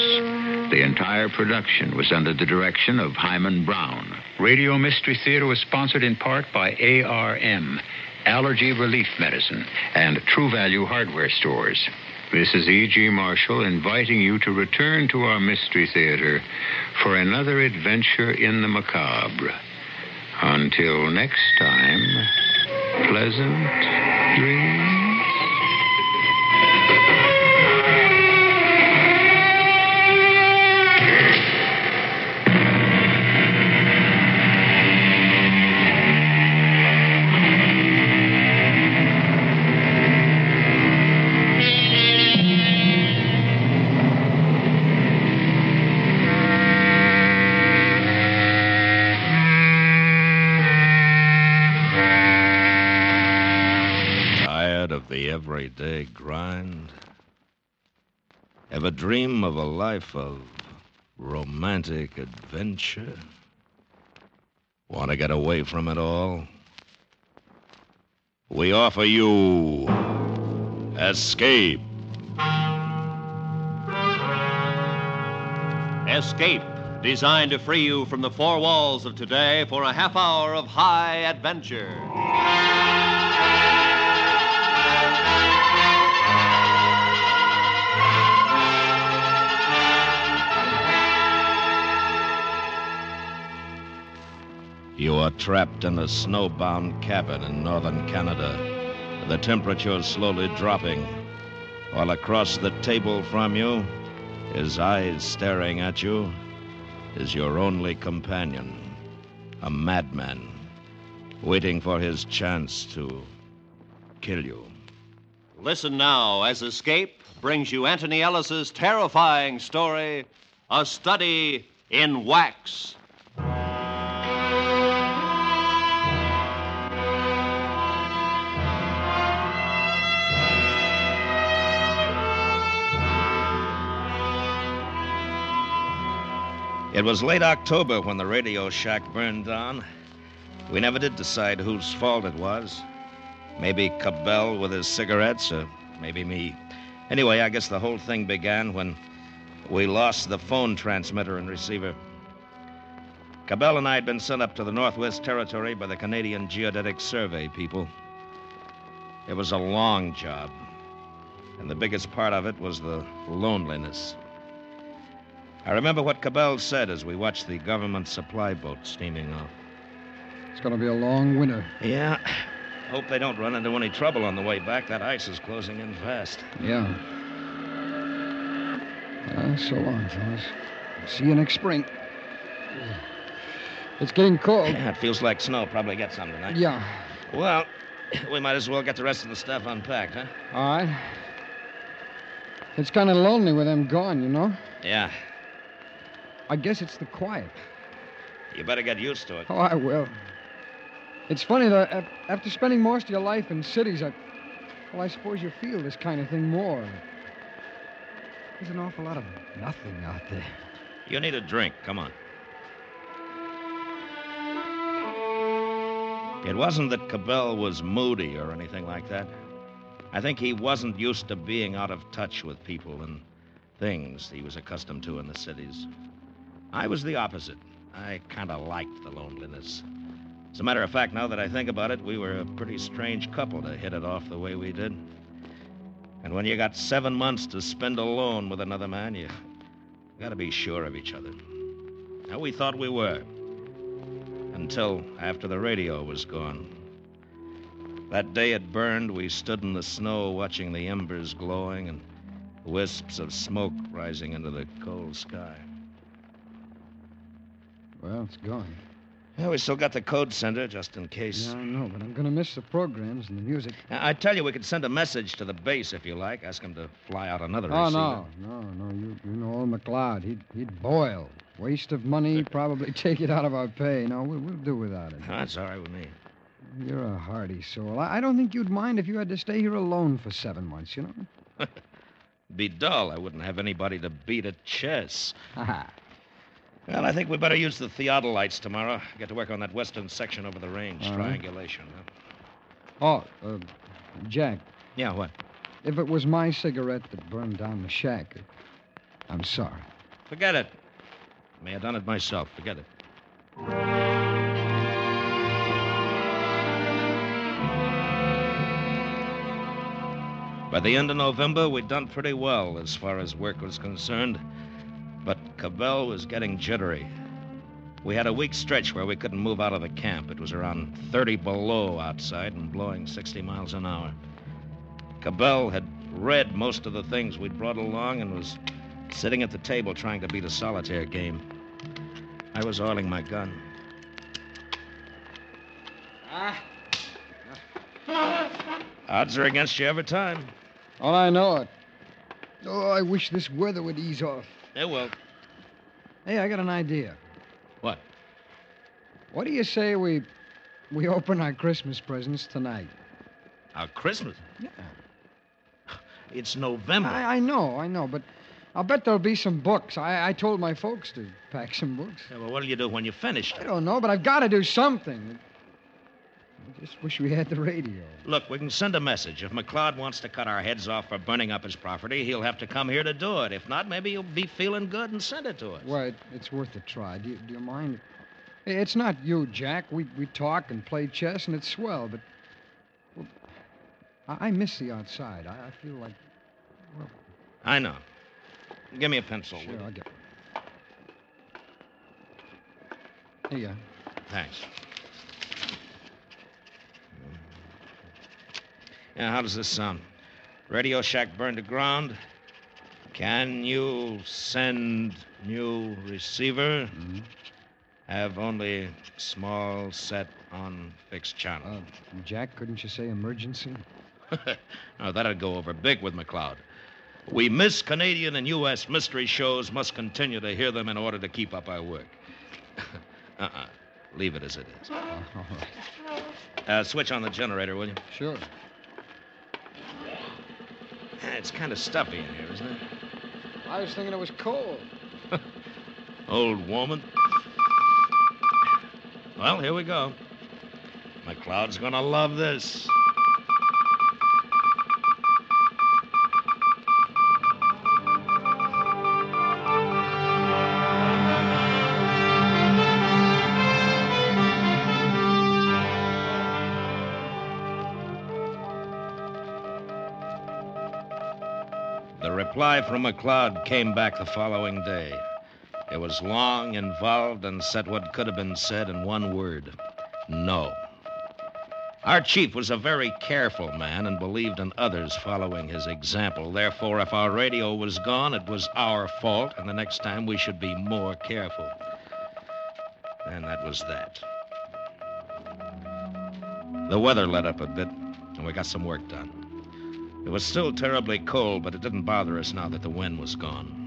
The entire production was under the direction of Hyman Brown. Radio Mystery Theater was sponsored in part by ARM, Allergy Relief Medicine, and True Value Hardware Stores. This is E.G. Marshall inviting you to return to our Mystery Theater for another adventure in the macabre. Until next time, pleasant dreams. The everyday grind? Ever dream of a life of romantic adventure? Want to get away from it all? We offer you Escape. Escape, designed to free you from the four walls of today for a half hour of high adventure. You are trapped in a snowbound cabin in northern Canada. The temperature slowly dropping, while across the table from you, his eyes staring at you, is your only companion, a madman, waiting for his chance to kill you. Listen now as Escape brings you Anthony Ellis's terrifying story, A Study in Wax. It was late October when the radio shack burned down. We never did decide whose fault it was. Maybe Cabell with his cigarettes, or maybe me. Anyway, I guess the whole thing began when we lost the phone transmitter and receiver. Cabell and I had been sent up to the Northwest Territory by the Canadian Geodetic Survey people. It was a long job, and the biggest part of it was the loneliness. I remember what Cabell said as we watched the government supply boat steaming off. It's going to be a long winter. Yeah. Hope they don't run into any trouble on the way back. That ice is closing in fast. Yeah. So long, fellas. See you next spring. It's getting cold. Yeah, it feels like snow. Probably get some tonight. Yeah. Well, we might as well get the rest of the stuff unpacked, huh? All right. It's kind of lonely with them gone, you know? Yeah. I guess it's the quiet. You better get used to it. Oh, I will. It's funny, though, after spending most of your life in cities, I suppose you feel this kind of thing more. There's an awful lot of nothing out there. You need a drink. Come on. It wasn't that Cabell was moody or anything like that. I think he wasn't used to being out of touch with people and things he was accustomed to in the cities. I was the opposite. I kind of liked the loneliness. As a matter of fact, now that I think about it, we were a pretty strange couple to hit it off the way we did. And when you got 7 months to spend alone with another man, you got to be sure of each other. Now, we thought we were. Until after the radio was gone. That day it burned, we stood in the snow watching the embers glowing and wisps of smoke rising into the cold sky. Well, it's gone. Yeah, we still got the code sender, just in case. Yeah, I know, but I'm going to miss the programs and the music. I tell you, we could send a message to the base if you like. Ask him to fly out another Oh, receiver. no. You know old McLeod. He'd boil. Waste of money, probably take it out of our pay. No, we'll do without it. That's all right with me. You're a hardy soul. I don't think you'd mind if you had to stay here alone for 7 months, you know? Be dull. I wouldn't have anybody to beat at chess. Ha. Well, I think we better use the theodolites tomorrow. Get to work on that western section over the range. All right. Triangulation, huh? Oh, Jack. Yeah, what? If it was my cigarette that burned down the shack, I'm sorry. Forget it. May have done it myself. Forget it. By the end of November, we'd done pretty well as far as work was concerned. But Cabell was getting jittery. We had a week stretch where we couldn't move out of the camp. It was around 30 below outside and blowing 60 miles an hour. Cabell had read most of the things we'd brought along and was sitting at the table trying to beat a solitaire game. I was oiling my gun. Odds are against you every time. Oh, I know it. Oh, I wish this weather would ease off. It will. Hey, I got an idea. What? What do you say we open our Christmas presents tonight? Our Christmas? Yeah. It's November. I know, but I'll bet there'll be some books. I told my folks to pack some books. Yeah, well, what'll you do when you finish? I don't know, but I've got to do something. I just wish we had the radio. Look, we can send a message. If McLeod wants to cut our heads off for burning up his property, he'll have to come here to do it. If not, maybe he'll be feeling good and send it to us. Well, it's worth a try. Do you mind? It's not you, Jack. We talk and play chess, and it's swell, but... Well, I miss the outside. I feel like... Well... I know. Give me a pencil. Sure, I'll get one. Here you are. Thanks. Yeah, how does this sound? Radio shack burned to ground. Can you send new receiver? Mm-hmm. Have only small set on fixed channel. Jack, couldn't you say emergency? No, that'd go over big with McLeod. We miss Canadian and U.S. mystery shows, must continue to hear them in order to keep up our work. Leave it as it is. All right. Switch on the generator, will you? Sure. It's kind of stuffy in here, isn't it? I was thinking it was cold. Old woman. Well, here we go. McLeod's gonna love this. The reply from McLeod came back the following day. It was long, involved, and said what could have been said in one word. No. Our chief was a very careful man and believed in others following his example. Therefore, if our radio was gone, it was our fault, and the next time we should be more careful. And that was that. The weather let up a bit, and we got some work done. It was still terribly cold, but it didn't bother us now that the wind was gone.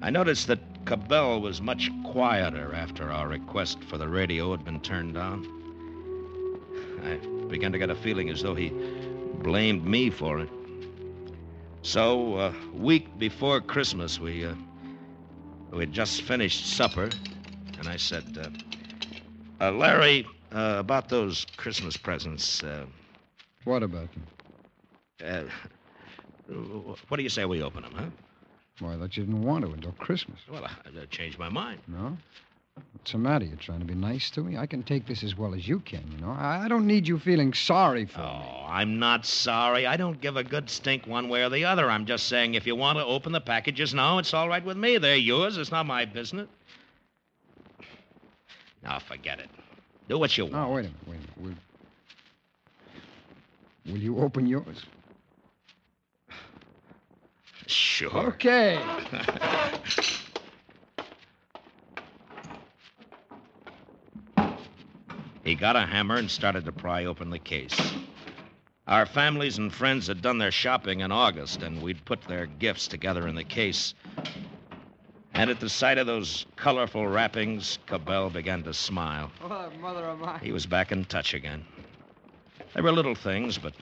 I noticed that Cabell was much quieter after our request for the radio had been turned on. I began to get a feeling as though he blamed me for it. So, a week before Christmas, we'd just finished supper, and I said, Larry, about those Christmas presents. What about them? What do you say we open them, huh? Well, I thought you didn't want to until Christmas. Well, I changed my mind. No? What's the matter? You trying to be nice to me? I can take this as well as you can, you know. I don't need you feeling sorry for me. Oh, I'm not sorry. I don't give a good stink one way or the other. I'm just saying if you want to open the packages now, it's all right with me. They're yours. It's not my business. Now, forget it. Do what you want. Oh, wait a minute. Will you open yours? Sure. He got a hammer and started to pry open the case. Our families and friends had done their shopping in August, and we'd put their gifts together in the case. And at the sight of those colorful wrappings, Cabell began to smile. Oh, mother of mine. He was back in touch again. They were little things, but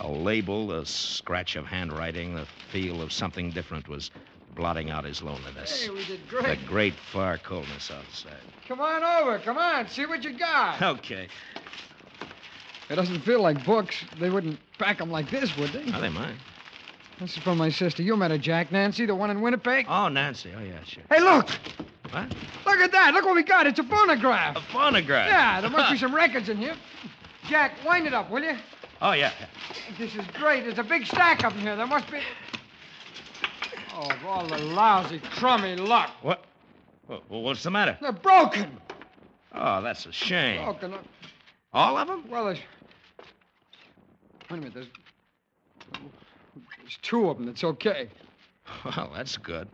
a label, a scratch of handwriting, the feel of something different was blotting out his loneliness. Hey, we did great. The great far coldness outside. Come on over. Come on. See what you got. Okay. It doesn't feel like books. They wouldn't pack them like this, would they? Oh, they might. This is from my sister. You met her, Jack. Nancy, the one in Winnipeg? Oh, Nancy. Oh, yeah, sure. Hey, look. What? Look at that. Look what we got. It's a phonograph. A phonograph? Yeah, there must be some records in here. Jack, wind it up, will you? Oh, yeah. This is great. There's a big stack up in here. There must be... Oh, of all the lousy, crummy luck. What? What's the matter? They're broken. Oh, that's a shame. Broken. All of them? Well, there's... Wait a minute. There's 2 of them that's okay. Well, that's good.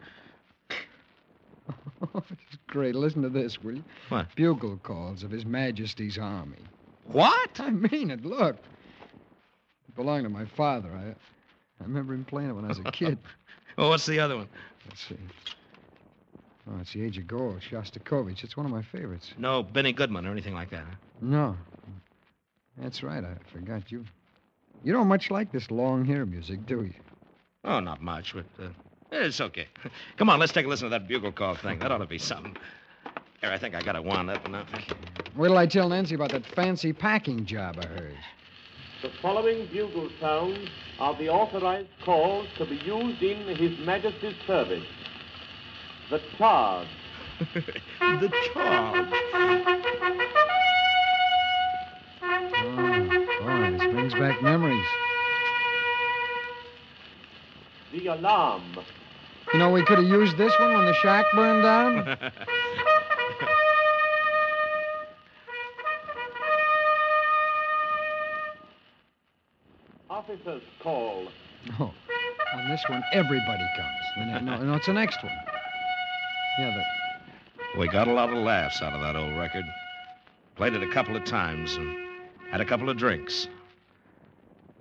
It's great. Listen to this, will you? What? Bugle calls of His Majesty's Army. What? I mean it. Look. It belonged to my father. I remember him playing it when I was a kid. Well, what's the other one? Let's see. Oh, it's The Age of Gold, Shostakovich. It's one of my favorites. No Benny Goodman or anything like that, huh? No. That's right. I forgot you. You don't much like this long hair music, do you? Oh, not much, but it's okay. Come on, let's take a listen to that bugle call thing. That ought to be something. Here, I think I got it wound up enough. Wait till I tell Nancy about that fancy packing job of hers. The following bugle sounds are the authorized calls to be used in His Majesty's service. The charge. The charge. Oh, boy, this brings back memories. The alarm. You know, we could have used this one when the shack burned down. Officer's call. Oh, on this one, everybody comes. No, it's the next one. Yeah, We got a lot of laughs out of that old record. Played it a couple of times and had a couple of drinks.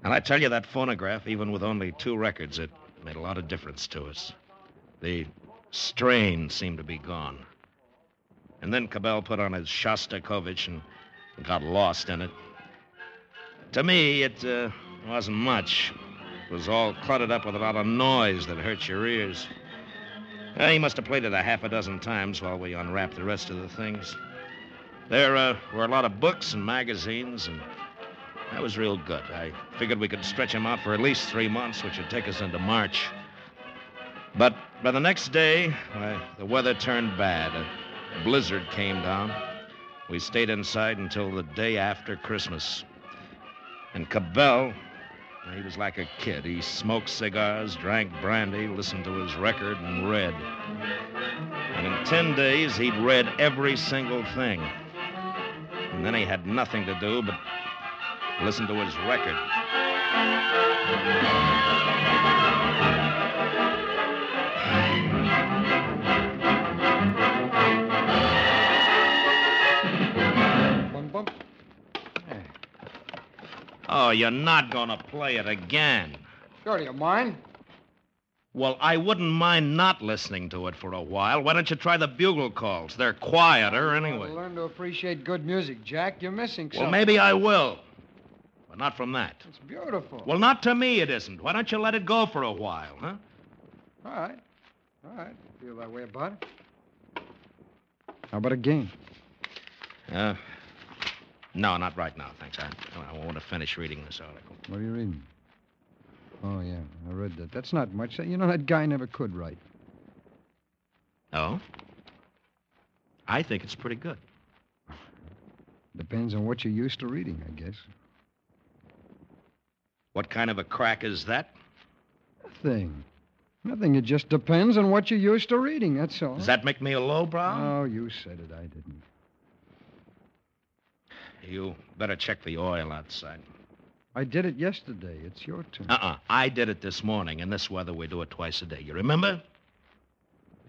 And I tell you, that phonograph, even with only 2 records, it made a lot of difference to us. The strain seemed to be gone. And then Cabell put on his Shostakovich and got lost in it. To me, it wasn't much. It was all cluttered up with a lot of noise that hurt your ears. He must have played it a half a dozen times while we unwrapped the rest of the things. There were a lot of books and magazines, and that was real good. I figured we could stretch him out for at least 3 months, which would take us into March. But by the next day, the weather turned bad. A blizzard came down. We stayed inside until the day after Christmas. And Cabell, he was like a kid. He smoked cigars, drank brandy, listened to his record, and read. And in 10 days, he'd read every single thing. And then he had nothing to do but listen to his record. Oh, you're not going to play it again. Sure, do you mind? Well, I wouldn't mind not listening to it for a while. Why don't you try the bugle calls? They're quieter anyway. Learn to appreciate good music, Jack. You're missing something. Well, maybe I will. But not from that. It's beautiful. Well, not to me it isn't. Why don't you let it go for a while, huh? All right. Feel that way about it. How about a game? No, not right now, thanks. I want to finish reading this article. What are you reading? Oh, yeah, I read that. That's not much. You know, that guy never could write. Oh? I think it's pretty good. Depends on what you're used to reading, I guess. What kind of a crack is that? Nothing. It just depends on what you're used to reading, that's all. Does that make me a lowbrow? Oh, you said it. I didn't. You better check the oil outside. I did it yesterday. It's your turn. I did it this morning. In this weather, we do it twice a day. You remember?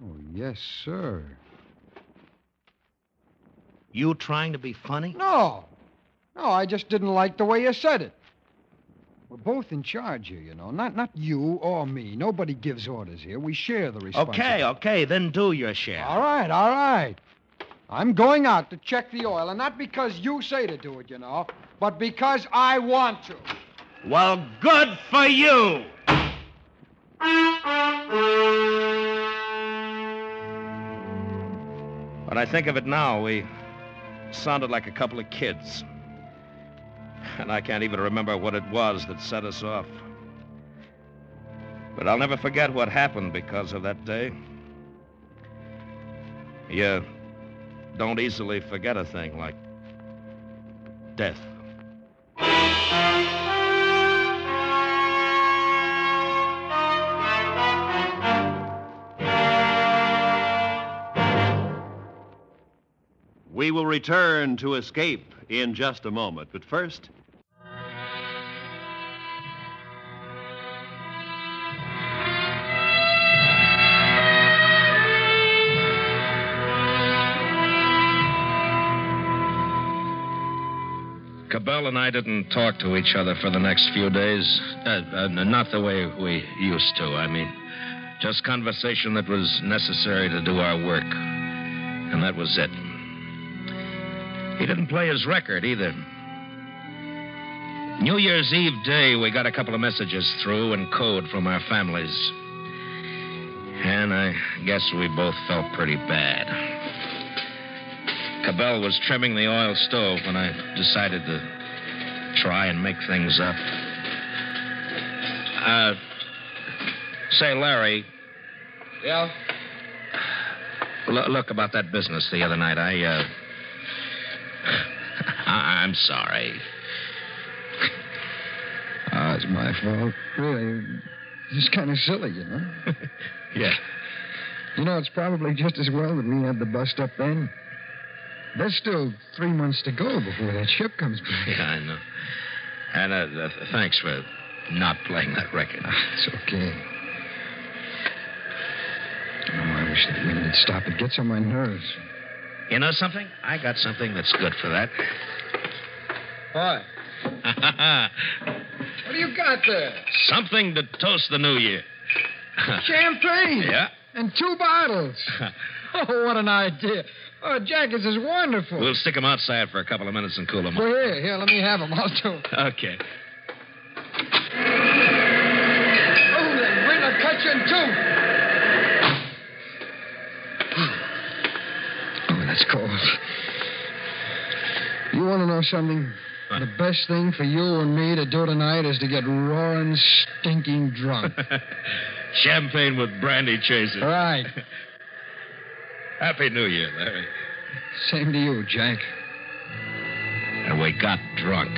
Oh, yes, sir. You trying to be funny? No. No, I just didn't like the way you said it. We're both in charge here, you know. Not you or me. Nobody gives orders here. We share the responsibility. Okay, then do your share. All right. I'm going out to check the oil, and not because you say to do it, you know, but because I want to. Well, good for you! When I think of it now, we sounded like a couple of kids. And I can't even remember what it was that set us off. But I'll never forget what happened because of that day. You don't easily forget a thing like death. We will return to Escape in just a moment, but first... Cabell and I didn't talk to each other for the next few days. Not the way we used to, I mean. Just conversation that was necessary to do our work. And that was it. He didn't play his record either. New Year's Eve day, we got a couple of messages through in code from our families. And I guess we both felt pretty bad. Cabell was trimming the oil stove when I decided to try and make things up. Say, Larry. Yeah? Look, about that business the other night, I'm sorry. Oh, it's my fault. Really. It's kind of silly, you know? Yeah. You know, it's probably just as well that we had the bust up then. There's still 3 months to go before that ship comes back. Yeah, I know. And thanks for not playing that record. It's okay. Oh, I wish that wind would stop. It gets on my nerves. You know something? I got something that's good for that. What? What do you got there? Something to toast the new year. Champagne? Yeah. And 2 bottles. Oh, what an idea. Oh, Jack, this is wonderful. We'll stick them outside for a couple of minutes and cool them off. Well, here, let me have them. I'll do it. Okay. Oh, the wind will cut you in 2. Oh, that's cold. You want to know something? What? The best thing for you and me to do tonight is to get roaring, stinking drunk. Champagne with brandy chasers. Right. Happy New Year, Larry. Same to you, Jack. And we got drunk.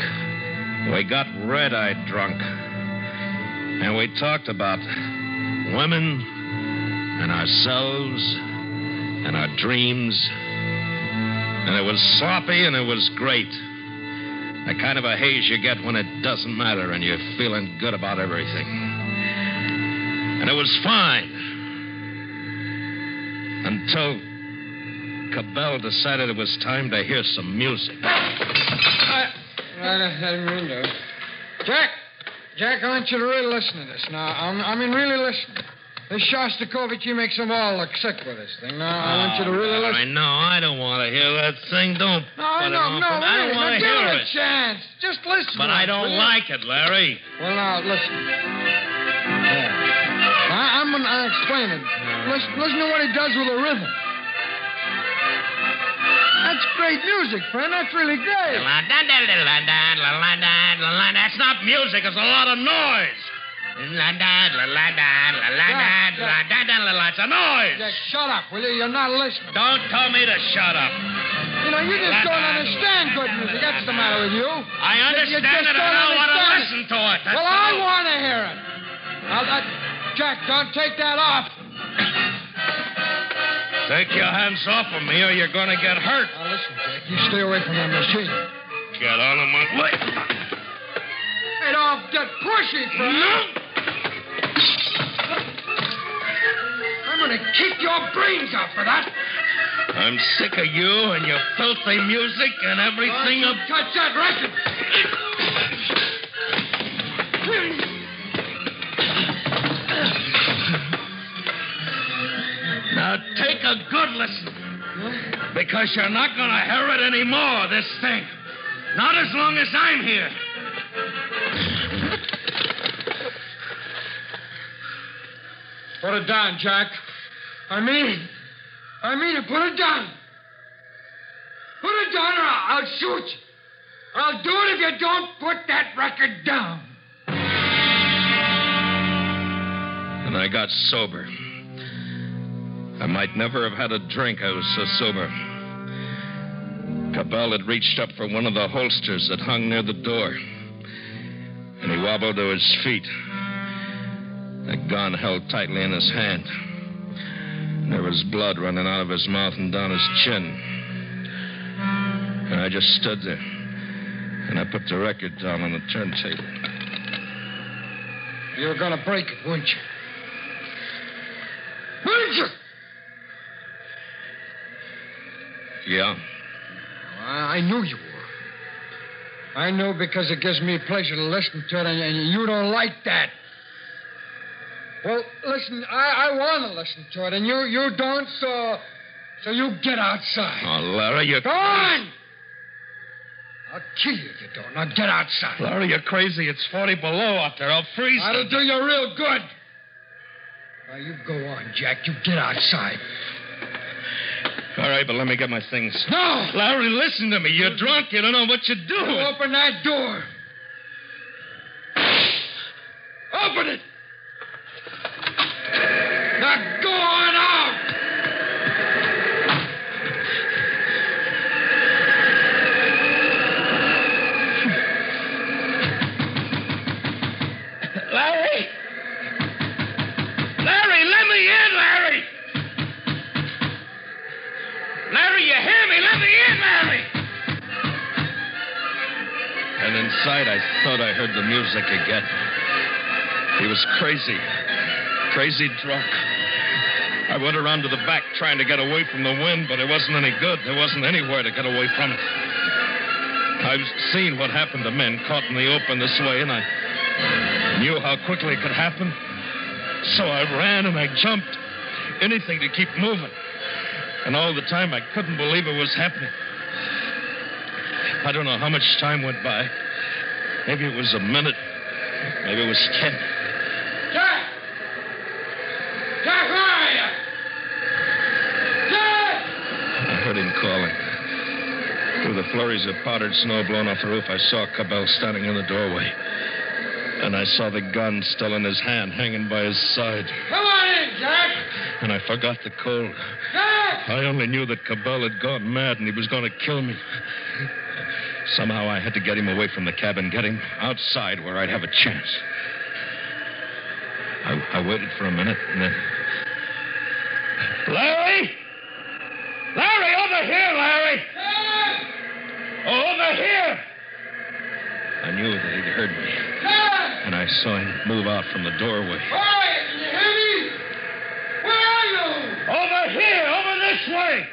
We got red-eyed drunk. And we talked about women and ourselves and our dreams. And it was sloppy and it was great. The kind of a haze you get when it doesn't matter and you're feeling good about everything. And it was fine. Until Cabell decided it was time to hear some music. I didn't mean to. Jack, I want you to really listen to this. Now, I mean, really listen. This Shostakovich, he makes them all look sick with this thing. Now, I want you to really listen. I know. I don't want to hear that thing. Don't. No, I don't want to hear give it. A chance. Just listen. But I don't like it, Larry. Well, now, listen. Yeah. I'm going to explain it. Listen to what he does with the rhythm. That's great music, friend. That's really great. That's not music. It's a lot of noise. It's a noise. Jack, shut up, will you? You're not listening. Don't tell me to shut up. You know, you just don't understand good music. That's the matter with you. I understand it. I don't want to listen to it. Well, I want to hear it. Now, Jack, don't take that off. Take your hands off of me or you're going to get hurt. Now, listen, Jack. You stay away from that machine. Get out of my way. Hey, don't get pushy, friend. I'm going to kick your brains out for that. I'm sick of you and your filthy music and everything. Don't touch that record! Now take a good listen. Because you're not going to hear it anymore, this thing. Not as long as I'm here. Put it down, Jack. I mean it. Put it down. Put it down or I'll shoot you. I'll do it if you don't put that record down. And I got sober. I might never have had a drink. I was so sober. Cabell had reached up for one of the holsters that hung near the door. And he wobbled to his feet. The gun held tightly in his hand. And there was blood running out of his mouth and down his chin. And I just stood there. And I put the record down on the turntable. You were going to break it, weren't you? Weren't you? Yeah. I knew you were. I know because it gives me pleasure to listen to it, and you don't like that. Well, listen, I want to listen to it, and you don't, so you get outside. Oh, Larry, you... Go on! I'll kill you if you don't. Now get outside. Larry, you're crazy. It's 40 below out there. I'll freeze. That'll do you real good. Now, you go on, Jack. You get outside. All right, but let me get my things. No! Larry, listen to me. You're drunk. You don't know what you're doing. You open that door. Open it! Now go on out! Larry! Larry, let me in, Larry! Larry, you hear me? Let me in, Larry! And inside, I thought I heard the music again. He was crazy. Crazy drunk. I went around to the back trying to get away from the wind, but it wasn't any good. There wasn't anywhere to get away from it. I've seen what happened to men caught in the open this way, and I knew how quickly it could happen. So I ran and I jumped. Anything to keep moving. And all the time, I couldn't believe it was happening. I don't know how much time went by. Maybe it was a minute. Maybe it was 10. Jack! Jack, where are you? Jack! I heard him calling. Through the flurries of powdered snow blown off the roof, I saw Cabell standing in the doorway. And I saw the gun still in his hand, hanging by his side. Come on in, Jack! And I forgot the cold. Jack! I only knew that Cabell had gone mad and he was going to kill me. Somehow I had to get him away from the cabin, get him outside where I'd have a chance. I waited for a minute, and then... Larry! Larry, over here, Larry! Jack! Over here! I knew that he'd heard me. Jack! And I saw him move out from the doorway. Quiet! Can you hear me? Where are you? Over here! Over this way!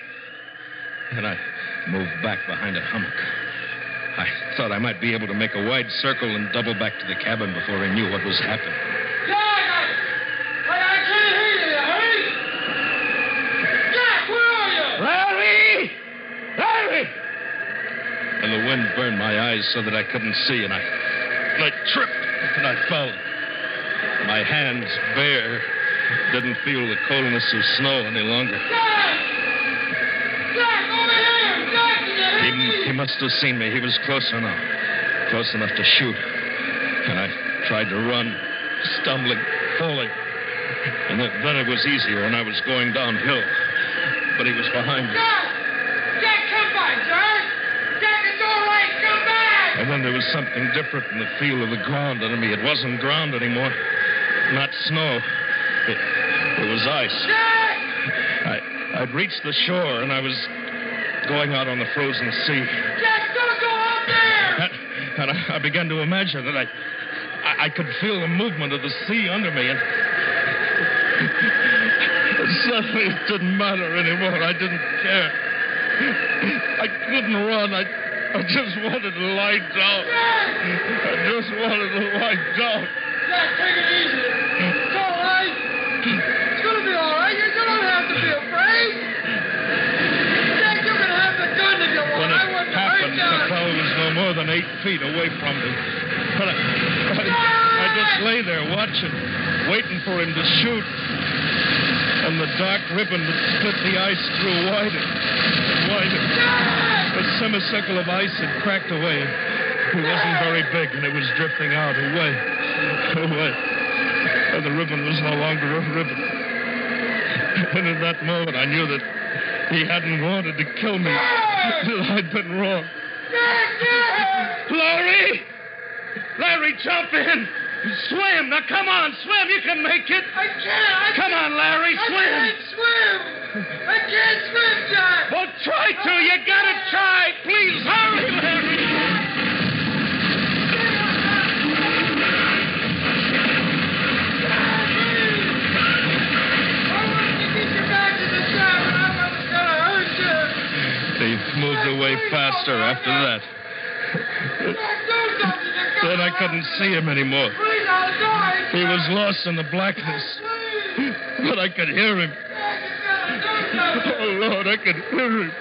And I moved back behind a hummock. I thought I might be able to make a wide circle and double back to the cabin before I knew what was happening. Jack! I can't hear you. Hurry! Jack, where are you? Larry! Larry! And the wind burned my eyes so that I couldn't see, and I tripped, and I fell. My hands bare. Didn't feel the coldness of snow any longer. Jack! Jack, over here! Jack, can you hear me? He must have seen me. He was close enough. Close enough to shoot. And I tried to run, stumbling, falling. And then it was easier, and I was going downhill. But he was behind me. Jack! Jack, come back, Jack! Jack, it's all right. Come back! And then there was something different in the feel of the ground under me. It wasn't ground anymore. Not snow. It was ice. Jack! I'd reached the shore, and I was going out on the frozen sea. Jack, don't go out there! And I began to imagine that I could feel the movement of the sea under me, and the Suddenly it didn't matter anymore. I didn't care. I couldn't run. I just wanted to lie down. I just wanted to lie down. Jack, take it easy. It's all right. It's going to be all right. You don't have to be afraid. Jack, you can have the gun if you want. When it happened, the fellow was no more than 8 feet away from me. But I just lay there watching, waiting for him to shoot. And the dark ribbon that split the ice grew wider and wider. A semicircle of ice had cracked away. It wasn't very big, and it was drifting out away. And the ribbon was no longer a ribbon. And in that moment, I knew that he hadn't wanted to kill me, that I'd been wrong. Larry, jump in! Swim! Now, come on, swim! You can make it! I can't! Come on, Larry, swim! I can't swim! I can't swim, Jack! Well, try to! You gotta try! Please, hurry, Larry! He moved away faster after that. Then I couldn't see him anymore. He was lost in the blackness. But I could hear him. Oh, Lord, I could hear him.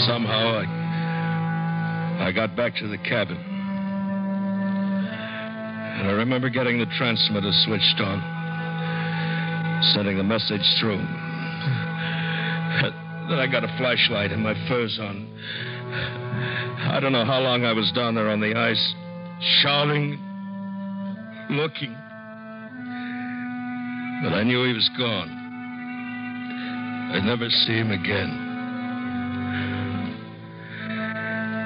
Somehow, I got back to the cabin. And I remember getting the transmitter switched on, sending the message through. Then I got a flashlight and my furs on. I don't know how long I was down there on the ice, shouting, looking. But I knew he was gone. I'd never see him again.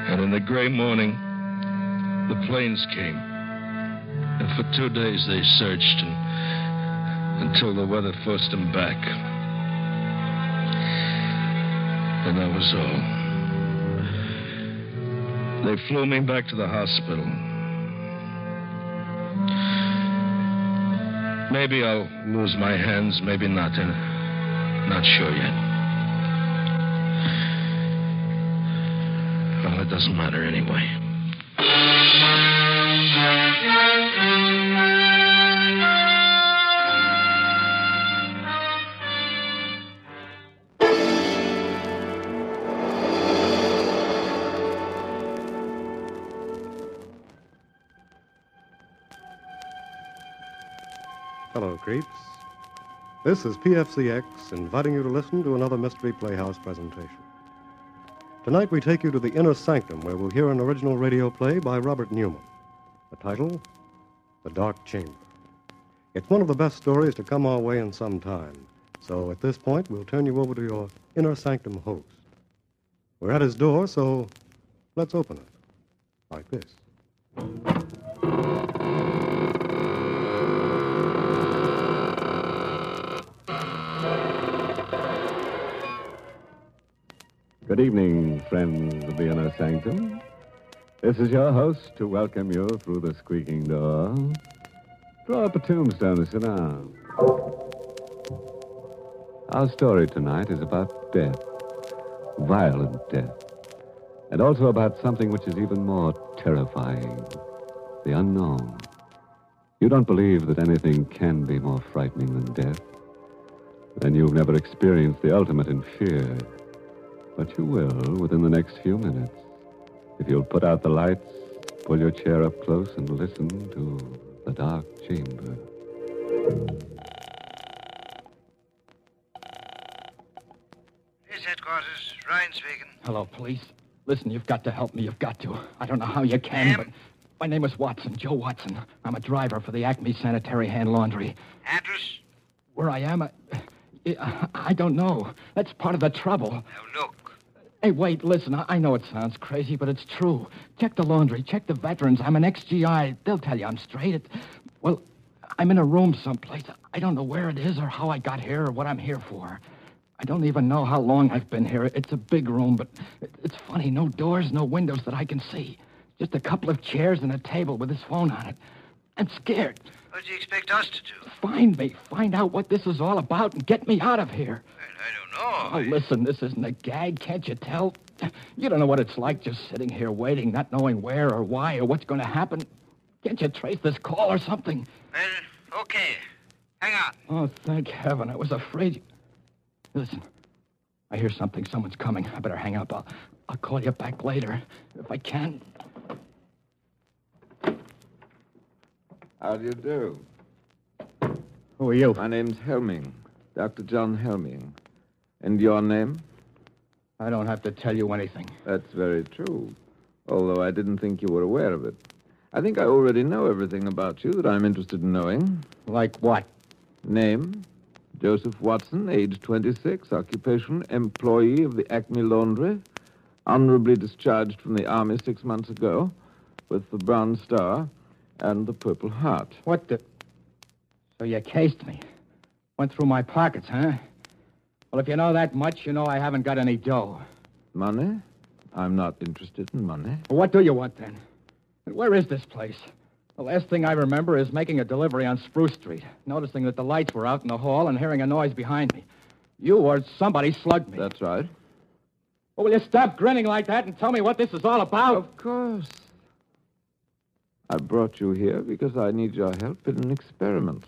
And in the gray morning, the planes came. And for 2 days they searched until the weather forced them back. And that was all. They flew me back to the hospital. Maybe I'll lose my hands, maybe not. Not sure yet. Well, it doesn't matter anyway. Hello, creeps. This is PFCX inviting you to listen to another Mystery Playhouse presentation. Tonight we take you to the Inner Sanctum, where we'll hear an original radio play by Robert Newman. The title, The Dark Chamber. It's one of the best stories to come our way in some time. So at this point, we'll turn you over to your Inner Sanctum host. We're at his door, so let's open it. Like this. Good evening, friends of the Inner Sanctum. This is your host to welcome you through the squeaking door. Draw up a tombstone and sit down. Our story tonight is about death, violent death, and also about something which is even more terrifying, the unknown. You don't believe that anything can be more frightening than death? Then you've never experienced the ultimate in fear. But you will within the next few minutes. If you'll put out the lights, pull your chair up close, and listen to The Dark Chamber. Police headquarters, Ryan speaking. Hello, police. Listen, you've got to help me. You've got to. I don't know how you can, but my name is Watson, Joe Watson. I'm a driver for the Acme Sanitary Hand Laundry. Address? Where I am, I don't know. That's part of the trouble. Now, look. Hey, wait, listen. I know it sounds crazy, but it's true. Check the laundry. Check the veterans. I'm an ex-GI. They'll tell you I'm straight. Well, I'm in a room someplace. I don't know where it is or how I got here or what I'm here for. I don't even know how long I've been here. It's a big room, but it's funny. No doors, no windows that I can see. Just a couple of chairs and a table with his phone on it. I'm scared. What do you expect us to do? Find me. Find out what this is all about and get me out of here. I don't know. Oh, listen, this isn't a gag. Can't you tell? You don't know what it's like just sitting here waiting, not knowing where or why or what's going to happen. Can't you trace this call or something? Well, okay. Hang on. Oh, thank heaven. I was afraid. Listen, I hear something. Someone's coming. I better hang up. I'll call you back later if I can. How do you do? Who are you? My name's Helming. Dr. John Helming. And your name? I don't have to tell you anything. That's very true. Although I didn't think you were aware of it. I think I already know everything about you that I'm interested in knowing. Like what? Name? Joseph Watson, age 26, occupation, employee of the Acme Laundry, honorably discharged from the Army 6 months ago, with the Bronze Star and the Purple Heart. What the... So you cased me. Went through my pockets, huh? Well, if you know that much, you know I haven't got any dough. Money? I'm not interested in money. Well, what do you want, then? Where is this place? The last thing I remember is making a delivery on Spruce Street, noticing that the lights were out in the hall and hearing a noise behind me. You or somebody slugged me. That's right. Well, will you stop grinning like that and tell me what this is all about? Of course. I brought you here because I need your help in an experiment.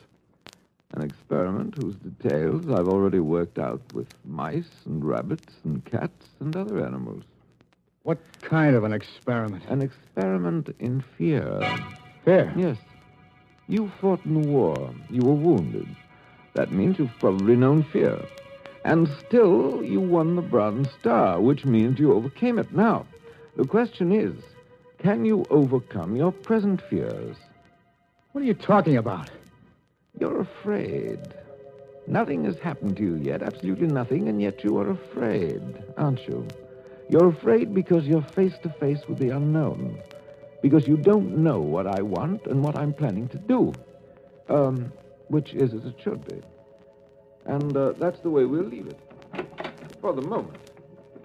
An experiment whose details I've already worked out with mice and rabbits and cats and other animals. What kind of an experiment? An experiment in fear. Fear? Yes. You fought in the war. You were wounded. That means you've probably known fear. And still, you won the Bronze Star, which means you overcame it. Now, the question is, can you overcome your present fears? What are you talking about? You're afraid. Nothing has happened to you yet, absolutely nothing, and yet you are afraid, aren't you? You're afraid because you're face to face with the unknown. Because you don't know what I want and what I'm planning to do. Which is as it should be. And that's the way we'll leave it. For the moment.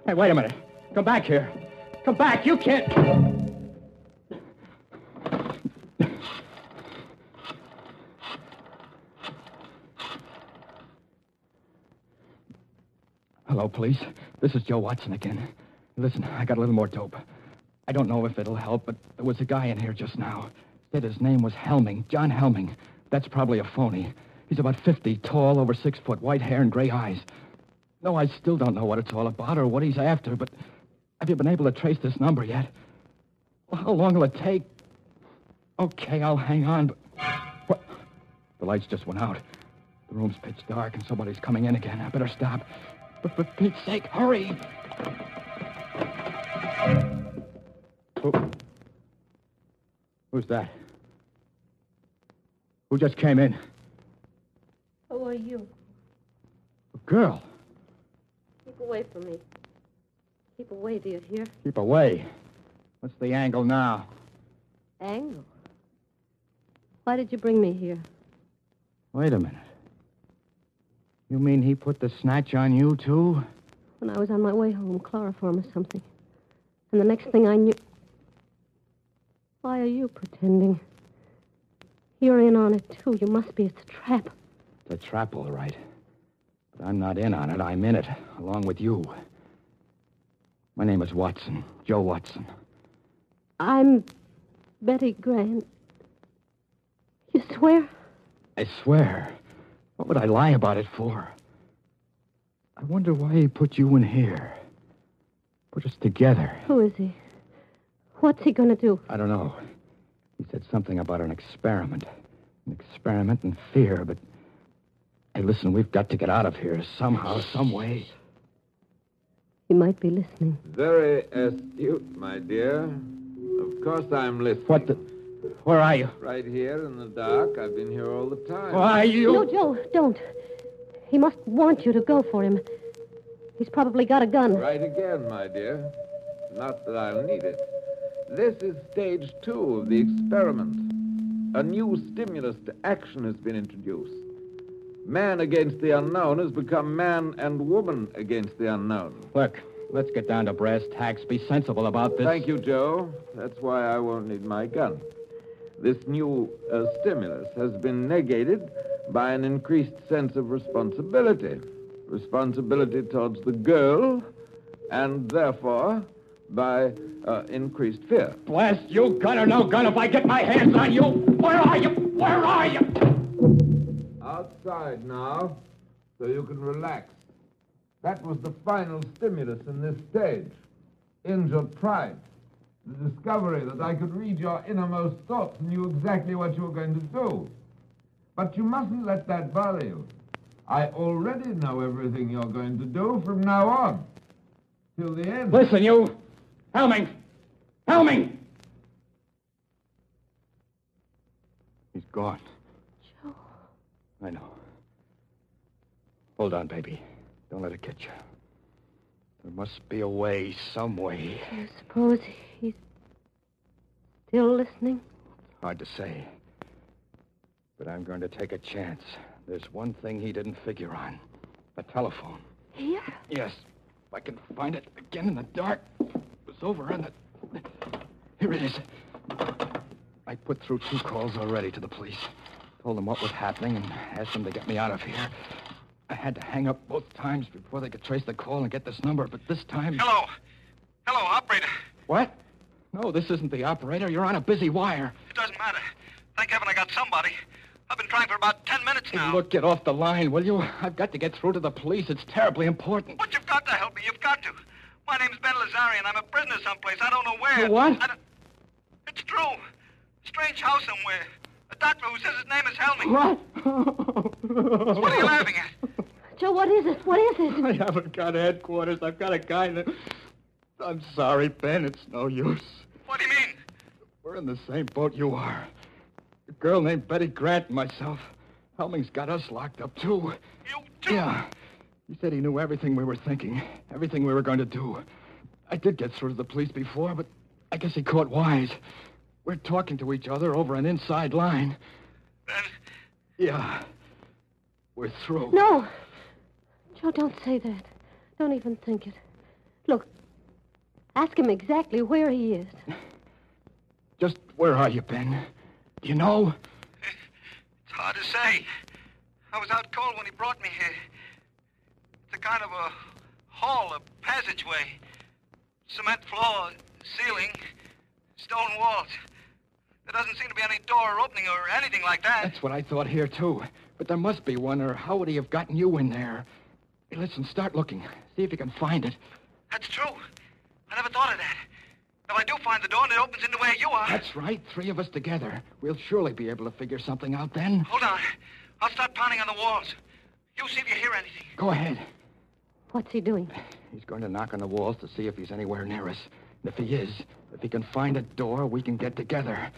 Hey, wait a minute. Come back here. Come back. You can't... Hello, police. This is Joe Watson again. Listen, I got a little more dope. I don't know if it'll help, but there was a guy in here just now. Said his name was Helming, John Helming. That's probably a phony. He's about 50, tall, over 6 foot, white hair and gray eyes. No, I still don't know what it's all about or what he's after, but have you been able to trace this number yet? Well, how long will it take? Okay, I'll hang on, but... What? The lights just went out. The room's pitch dark and somebody's coming in again. I better stop. But for Pete's sake, hurry! Who's that? Who just came in? Who are you? A girl. Keep away from me. Keep away, do you hear? Keep away. What's the angle now? Angle? Why did you bring me here? Wait a minute. You mean he put the snatch on you, too? When I was on my way home, chloroform or something. And the next thing I knew... Why are you pretending? You're in on it, too. You must be. It's a trap. It's a trap, all right. But I'm not in on it. I'm in it, along with you. My name is Watson. Joe Watson. I'm Betty Grant. You swear? I swear. What would I lie about it for? I wonder why he put you in here. Put us together. Who is he? What's he going to do? I don't know. He said something about an experiment. An experiment in fear, but... Hey, listen, we've got to get out of here somehow, some way. He might be listening. Very astute, my dear. Of course I'm listening. What the... Where are you? Right here in the dark. I've been here all the time. Why, you... No, Joe, don't. He must want you to go for him. He's probably got a gun. Right again, my dear. Not that I'll need it. This is stage 2 of the experiment. A new stimulus to action has been introduced. Man against the unknown has become man and woman against the unknown. Look, let's get down to brass tacks. Be sensible about this. Thank you, Joe. That's why I won't need my gun. This new stimulus has been negated by an increased sense of responsibility. Responsibility towards the girl, and therefore by increased fear. Blast you, gun or no gun, if I get my hands on you, where are you? Where are you? Outside now, so you can relax. That was the final stimulus in this stage. Injured pride. The discovery that I could read your innermost thoughts and knew exactly what you were going to do. But you mustn't let that bother you. I already know everything you're going to do from now on. Till the end. Listen, you! Helming! Helming! He's gone. Joe. I know. Hold on, baby. Don't let it get you. There must be a way, some way. I suppose he's still listening? Hard to say. But I'm going to take a chance. There's one thing he didn't figure on. A telephone. Here? Yes. If I can find it again in the dark. It was over on the... Here it is. I put through 2 calls already to the police. Told them what was happening and asked them to get me out of here. I had to hang up both times before they could trace the call and get this number, but this time... Hello. Hello, operator. What? No, this isn't the operator. You're on a busy wire. It doesn't matter. Thank heaven I got somebody. I've been trying for about 10 minutes now. Look, get off the line, will you? I've got to get through to the police. It's terribly important. But you've got to help me. You've got to. My name's Ben Lazarian. I'm a prisoner someplace. I don't know where. What? It's true. Strange house somewhere. A doctor who says his name is Helming. What? What are you laughing at? Joe, what is it? What is it? I haven't got headquarters. I've got a guy that... I'm sorry, Ben. It's no use. What do you mean? We're in the same boat you are. A girl named Betty Grant and myself. Helming's got us locked up, too. You too? Yeah. He said he knew everything we were thinking, everything we were going to do. I did get through to the police before, but I guess he caught wise. We're talking to each other over an inside line. Ben? Yeah. We're through. No. Joe, don't say that. Don't even think it. Look, ask him exactly where he is. Just where are you, Ben? Do you know? It's hard to say. I was out cold when he brought me here. It's a kind of a hall, a passageway. Cement floor, ceiling, stone walls. There doesn't seem to be any door or opening or anything like that. That's what I thought here, too. But there must be one, or how would he have gotten you in there? Hey, listen, start looking. See if you can find it. That's true. I never thought of that. If I do find the door and it opens into where you are... That's right. 3 of us together. We'll surely be able to figure something out then. Hold on. I'll start pounding on the walls. You see if you hear anything. Go ahead. What's he doing? He's going to knock on the walls to see if he's anywhere near us. And if he is, if he can find a door, we can get together.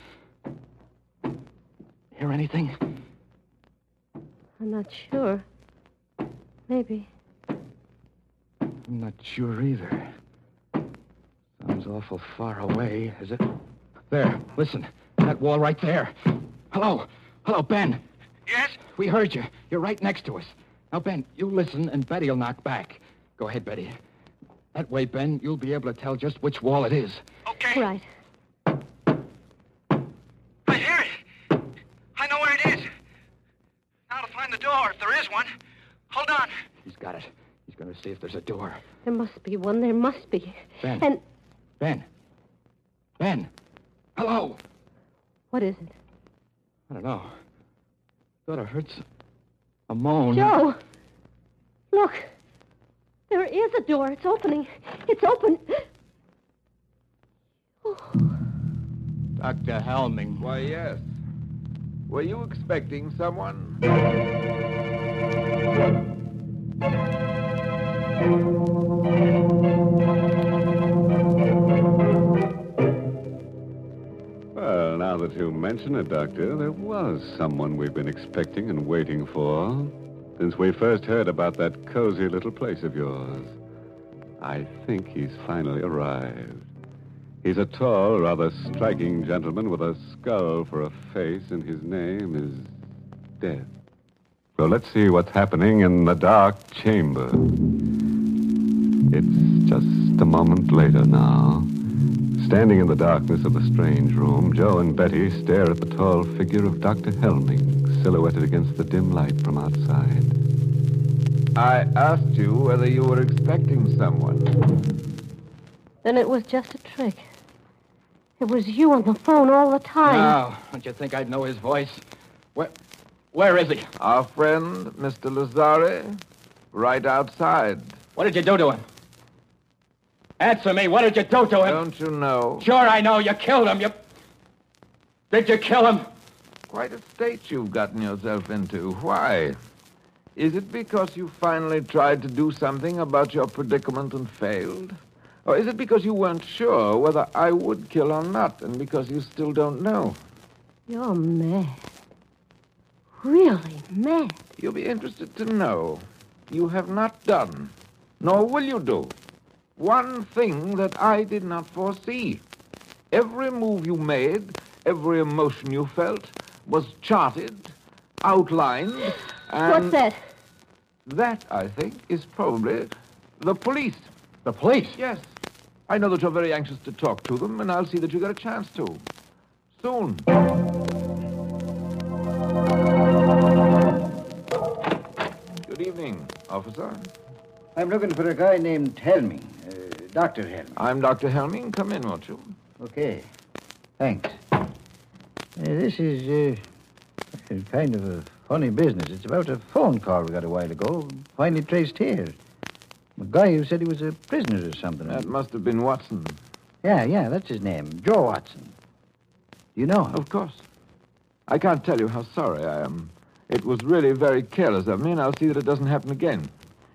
Hear anything? I'm not sure. Maybe. I'm not sure either. Sounds awful far away, is it? There, listen. That wall right there. Hello. Hello, Ben. Yes? We heard you. You're right next to us. Now, Ben, you listen, and Betty'll knock back. Go ahead, Betty. That way, Ben, you'll be able to tell just which wall it is. Okay. Right. I hear it. I know where it is. Now to find the door, if there is one. Hold on. He's got it. He's going to see if there's a door. There must be one. There must be. Ben. And Ben. Ben. Hello. what is it? I don't know. Thought I heard a moan. Joe! Look. There is a door. It's opening. It's open. Oh. Dr. Helming. Why, yes. Were you expecting someone? Well, now that you mention it, Doctor, there was someone we've been expecting and waiting for since we first heard about that cozy little place of yours. I think he's finally arrived. He's a tall, rather striking gentleman with a skull for a face, and his name is Death. So let's see what's happening in the dark chamber. It's just a moment later now. Standing in the darkness of the strange room, Joe and Betty stare at the tall figure of Dr. Helming, silhouetted against the dim light from outside. I asked you whether you were expecting someone. Then it was just a trick. It was you on the phone all the time. Now, don't you think I'd know his voice? Where is he? Our friend, Mr. Lazare, right outside. What did you do to him? Answer me. What did you do to him? Don't you know? Sure I know. You killed him. Did you kill him? Quite a state you've gotten yourself into. Why? Is it because you finally tried to do something about your predicament and failed? Or is it because you weren't sure whether I would kill or not, and because you still don't know? You're mad. Really mad. You'll be interested to know you have not done, nor will you do, one thing that I did not foresee. Every move you made, every emotion you felt, was charted, outlined, and... What's that? That, I think, is probably the police. The police? Yes. I know that you're very anxious to talk to them, and I'll see that you get a chance to. Soon. Good evening, officer. I'm looking for a guy named Helming. Dr. Helming. I'm Dr. Helming. Come in, won't you? Okay. Thanks. This is kind of a funny business. It's about a phone call we got a while ago, finally traced here. A guy who said he was a prisoner or something. That must have been Watson. Yeah, that's his name. Joe Watson. You know him? Of course. I can't tell you how sorry I am. It was really very careless of me, and I'll see that it doesn't happen again.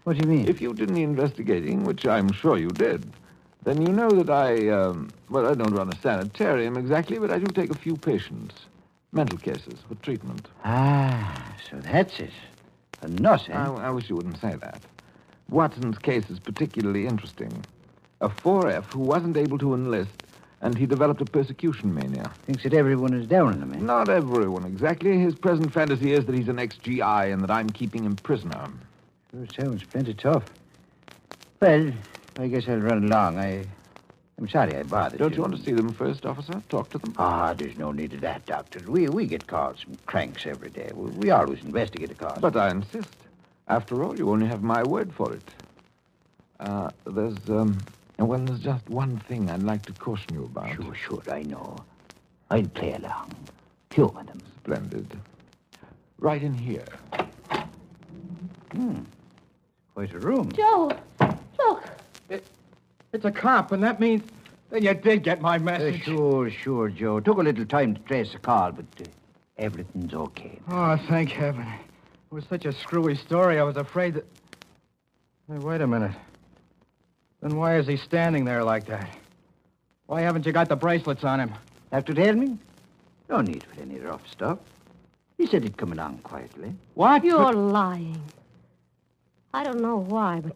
What do you mean? If you did any investigating, which I'm sure you did, then you know that I don't run a sanitarium exactly, but I do take a few patients. Mental cases for treatment. Ah, so that's it. A nut, eh? I wish you wouldn't say that. Watson's case is particularly interesting. A 4F who wasn't able to enlist, and he developed a persecution mania. Thinks that everyone is down on him, eh? Not everyone, exactly. His present fantasy is that he's an ex-GI and that I'm keeping him prisoner. Sure sounds plenty tough. Well, I guess I'll run along. I'm sorry I bothered you. Don't you want to see them first, officer? Talk to them? There's no need of that, Doctor. We get calls from cranks every day. We always investigate a cause. But I insist. After all, you only have my word for it. There's just one thing I'd like to caution you about. Sure, I know. I'll play along. Humor them. Splendid. Right in here. Quite a room. Joe! Look! It's a cop, and that means that you did get my message. Sure, Joe. Took a little time to trace the call, but everything's okay. Oh, thank heaven. It was such a screwy story, I was afraid that... Hey, wait a minute. Then why is he standing there like that? Why haven't you got the bracelets on him? After Helming? No need for any rough stuff. He said he'd come along quietly. What? You're lying. I don't know why, but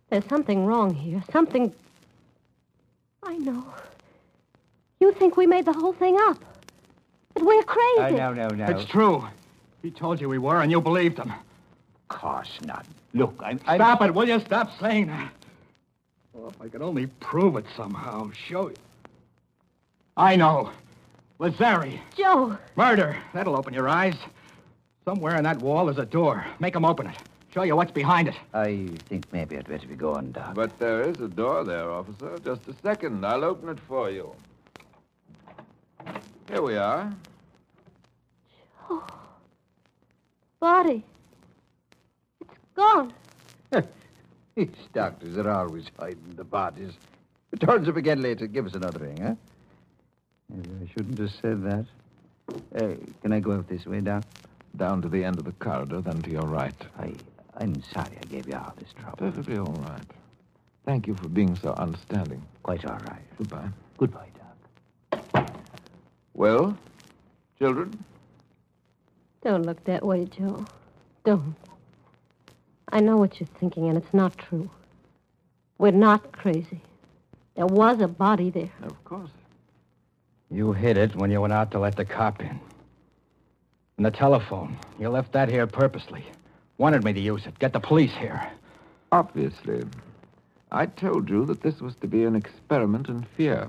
there's something wrong here. Something... I know. You think we made the whole thing up. That we're crazy. No. It's true. He told you we were, and you believed him. Of course not. Look, I'm... Stop it, will you? Stop saying that. Oh, if I could only prove it somehow. Show you. I know. Lazari. Joe. Murder. That'll open your eyes. Somewhere in that wall is a door. Make him open it. Show you what's behind it. I think maybe I'd better be going, Doc. But there is a door there, officer. Just a second. I'll open it for you. Here we are. Oh. Body. It's gone. These doctors are always hiding the bodies. It turns up again later. Give us another ring, huh? Maybe I shouldn't have said that. Can I go out this way, Doc? Down to the end of the corridor, then to your right. I'm sorry I gave you all this trouble. Perfectly all right. Thank you for being so understanding. Quite all right. Goodbye. Goodbye, Doc. Well, children? Don't look that way, Joe. Don't. I know what you're thinking, and it's not true. We're not crazy. There was a body there. Of course. You hid it when you went out to let the cop in. And the telephone. You left that here purposely. Wanted me to use it. Get the police here. Obviously. I told you that this was to be an experiment in fear.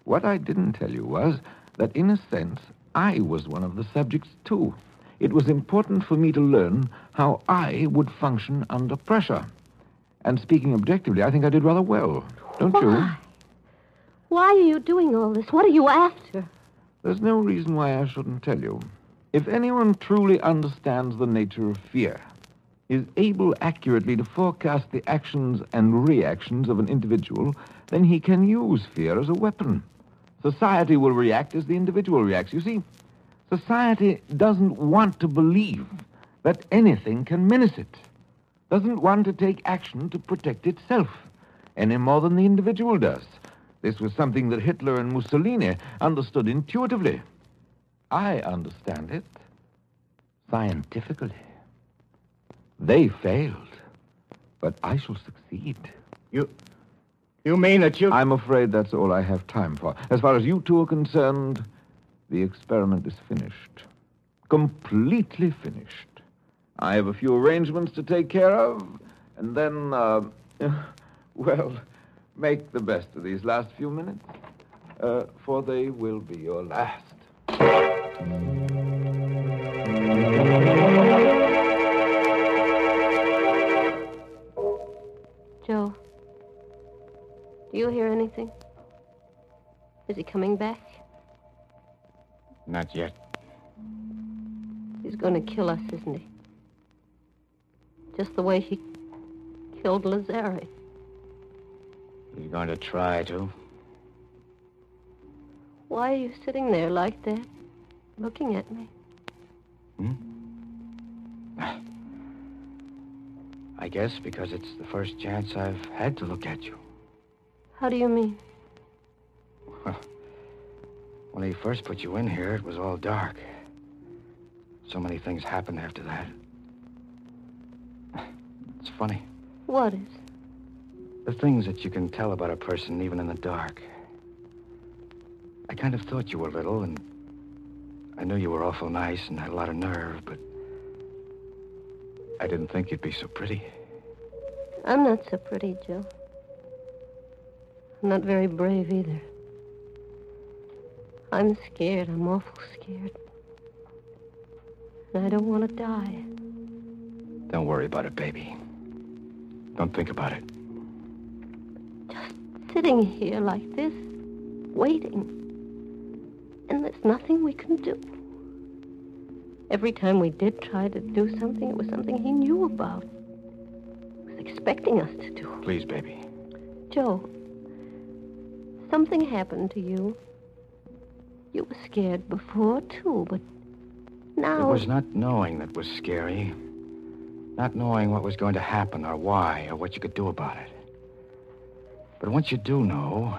What I didn't tell you was that, in a sense, I was one of the subjects, too. It was important for me to learn how I would function under pressure. And speaking objectively, I think I did rather well. Don't you? Why are you doing all this? What are you after? There's no reason why I shouldn't tell you. If anyone truly understands the nature of fear, is able accurately to forecast the actions and reactions of an individual, then he can use fear as a weapon. Society will react as the individual reacts. You see, society doesn't want to believe that anything can menace it. Doesn't want to take action to protect itself, any more than the individual does. This was something that Hitler and Mussolini understood intuitively. I understand it scientifically. They failed, but I shall succeed. You mean that you... I'm afraid that's all I have time for. As far as you two are concerned, the experiment is finished. Completely finished. I have a few arrangements to take care of, and then, well, make the best of these last few minutes, for they will be your last. Joe, do you hear anything? Is he coming back? Not yet. He's going to kill us, isn't he? Just the way he killed Lazare. He's going to try to. Why are you sitting there like that, looking at me? I guess because it's the first chance I've had to look at you. How do you mean? Well, when he first put you in here, it was all dark. So many things happened after that. It's funny. What is? The things that you can tell about a person even in the dark. I kind of thought you were little, and I knew you were awful nice and had a lot of nerve, but I didn't think you'd be so pretty. I'm not so pretty, Joe. I'm not very brave either. I'm scared. I'm awful scared. And I don't want to die. Don't worry about it, baby. Don't think about it. Just sitting here like this, waiting. And there's nothing we can do. Every time we did try to do something, it was something he knew about. He was expecting us to do. Please, baby. Joe, something happened to you. You were scared before, too, but now... It was not knowing that was scary. Not knowing what was going to happen or why or what you could do about it. But once you do know,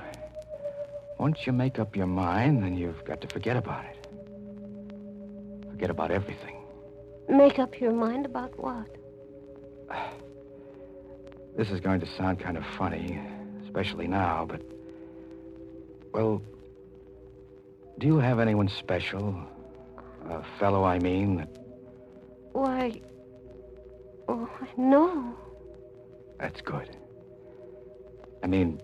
once you make up your mind, then you've got to forget about it. Forget about everything. Make up your mind about what? This is going to sound kind of funny, especially now, but... Well, do you have anyone special? A fellow, I mean, that... Why... Oh, no. That's good. I mean...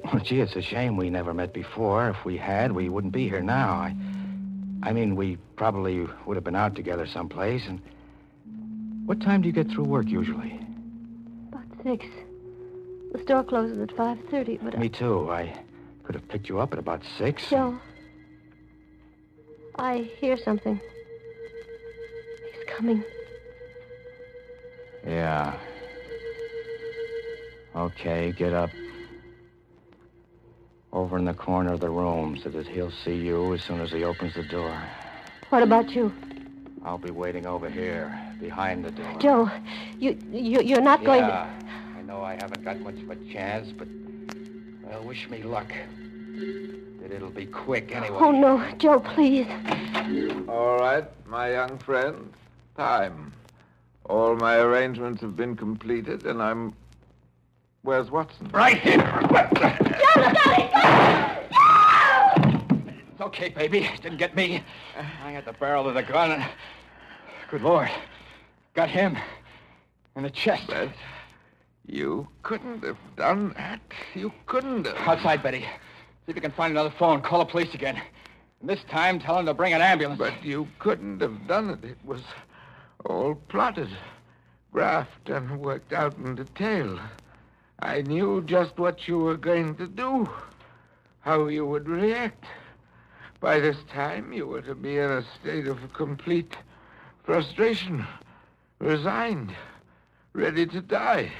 Well, gee, it's a shame we never met before. If we had, we wouldn't be here now. I mean, we probably would have been out together someplace, and... What time do you get through work, usually? About 6. The store closes at 5:30, but... Me too. I could have picked you up at about 6. Joe, I hear something. He's coming. Yeah. Okay, get up. Over in the corner of the room so that he'll see you as soon as he opens the door. What about you? I'll be waiting over here, behind the door. Joe, you're not going to... Yeah, I know I haven't got much of a chance, but... Well, wish me luck. That it'll be quick anyway. Oh, no, Joe, please. All right, my young friend. Time. All my arrangements have been completed, and I'm... Where's Watson? Right here. It's okay, baby. Didn't get me. I had the barrel of the gun and... Good Lord. Got him. In the chest. But you couldn't have done that. You couldn't have. Outside, Betty. See if you can find another phone. Call the police again. And this time, tell them to bring an ambulance. But you couldn't have done it. It was all plotted, graphed, and worked out in detail. I knew just what you were going to do, how you would react. By this time, you were to be in a state of complete frustration, resigned, ready to die.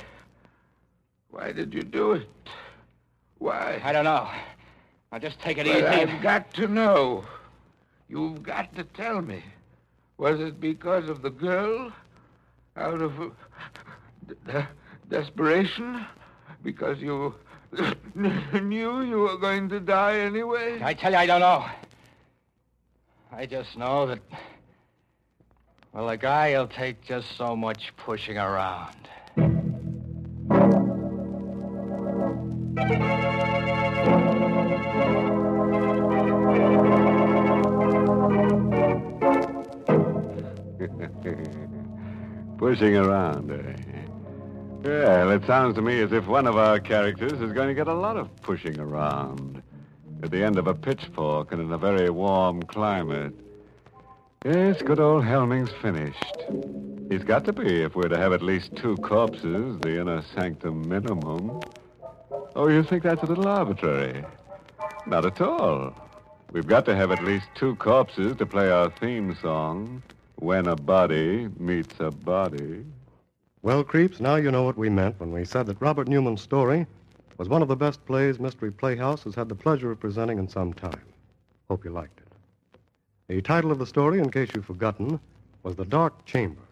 Why did you do it? Why? I don't know. Now just take it But easy. I've got to know. You've got to tell me. Was it because of the girl? Out of desperation? Because you knew you were going to die anyway? I tell you, I don't know. I just know that... Well, a guy will take just so much pushing around. Pushing around, eh? Well, it sounds to me as if one of our characters is going to get a lot of pushing around at the end of a pitchfork and in a very warm climate. Yes, good old Helming's finished. He's got to be if we're to have at least 2 corpses, the inner sanctum minimum. Oh, you think that's a little arbitrary? Not at all. We've got to have at least 2 corpses to play our theme song, When a Body Meets a Body. Well, creeps, now you know what we meant when we said that Robert Newman's story was one of the best plays Mystery Playhouse has had the pleasure of presenting in some time. Hope you liked it. The title of the story, in case you've forgotten, was The Dark Chamber.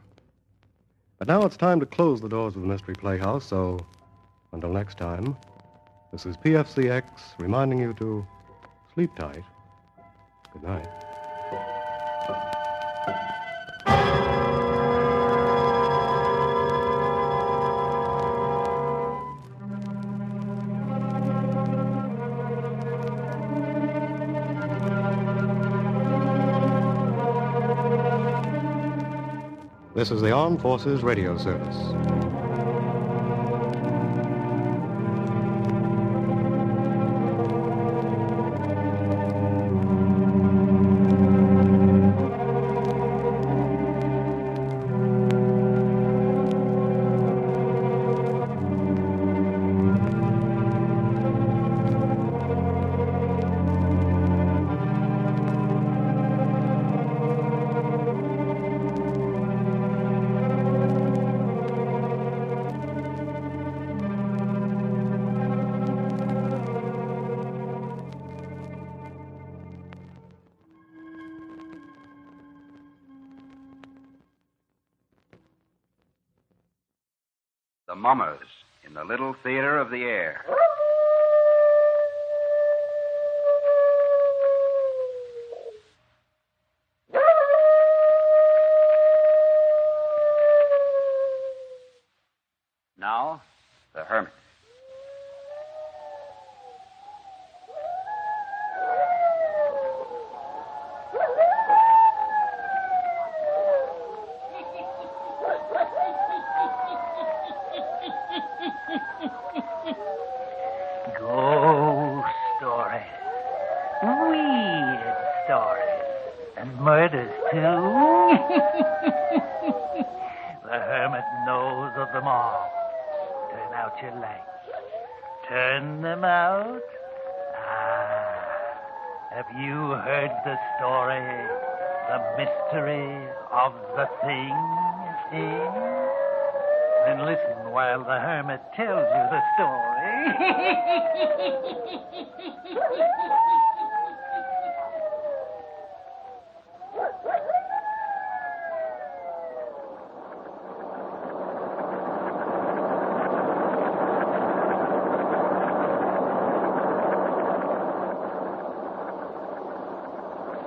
But now it's time to close the doors of the Mystery Playhouse, so until next time, this is PFCX reminding you to sleep tight. Good night. This is the Armed Forces Radio Service. The Mummers in the Little Theater of the Air. Now, the Hermit. Ghost stories, weird stories, and murders, too. The Hermit knows of them all. Turn out your lights. Turn them out. Have you heard the story? The mystery of the thing? Then listen while the Hermit tells you the story.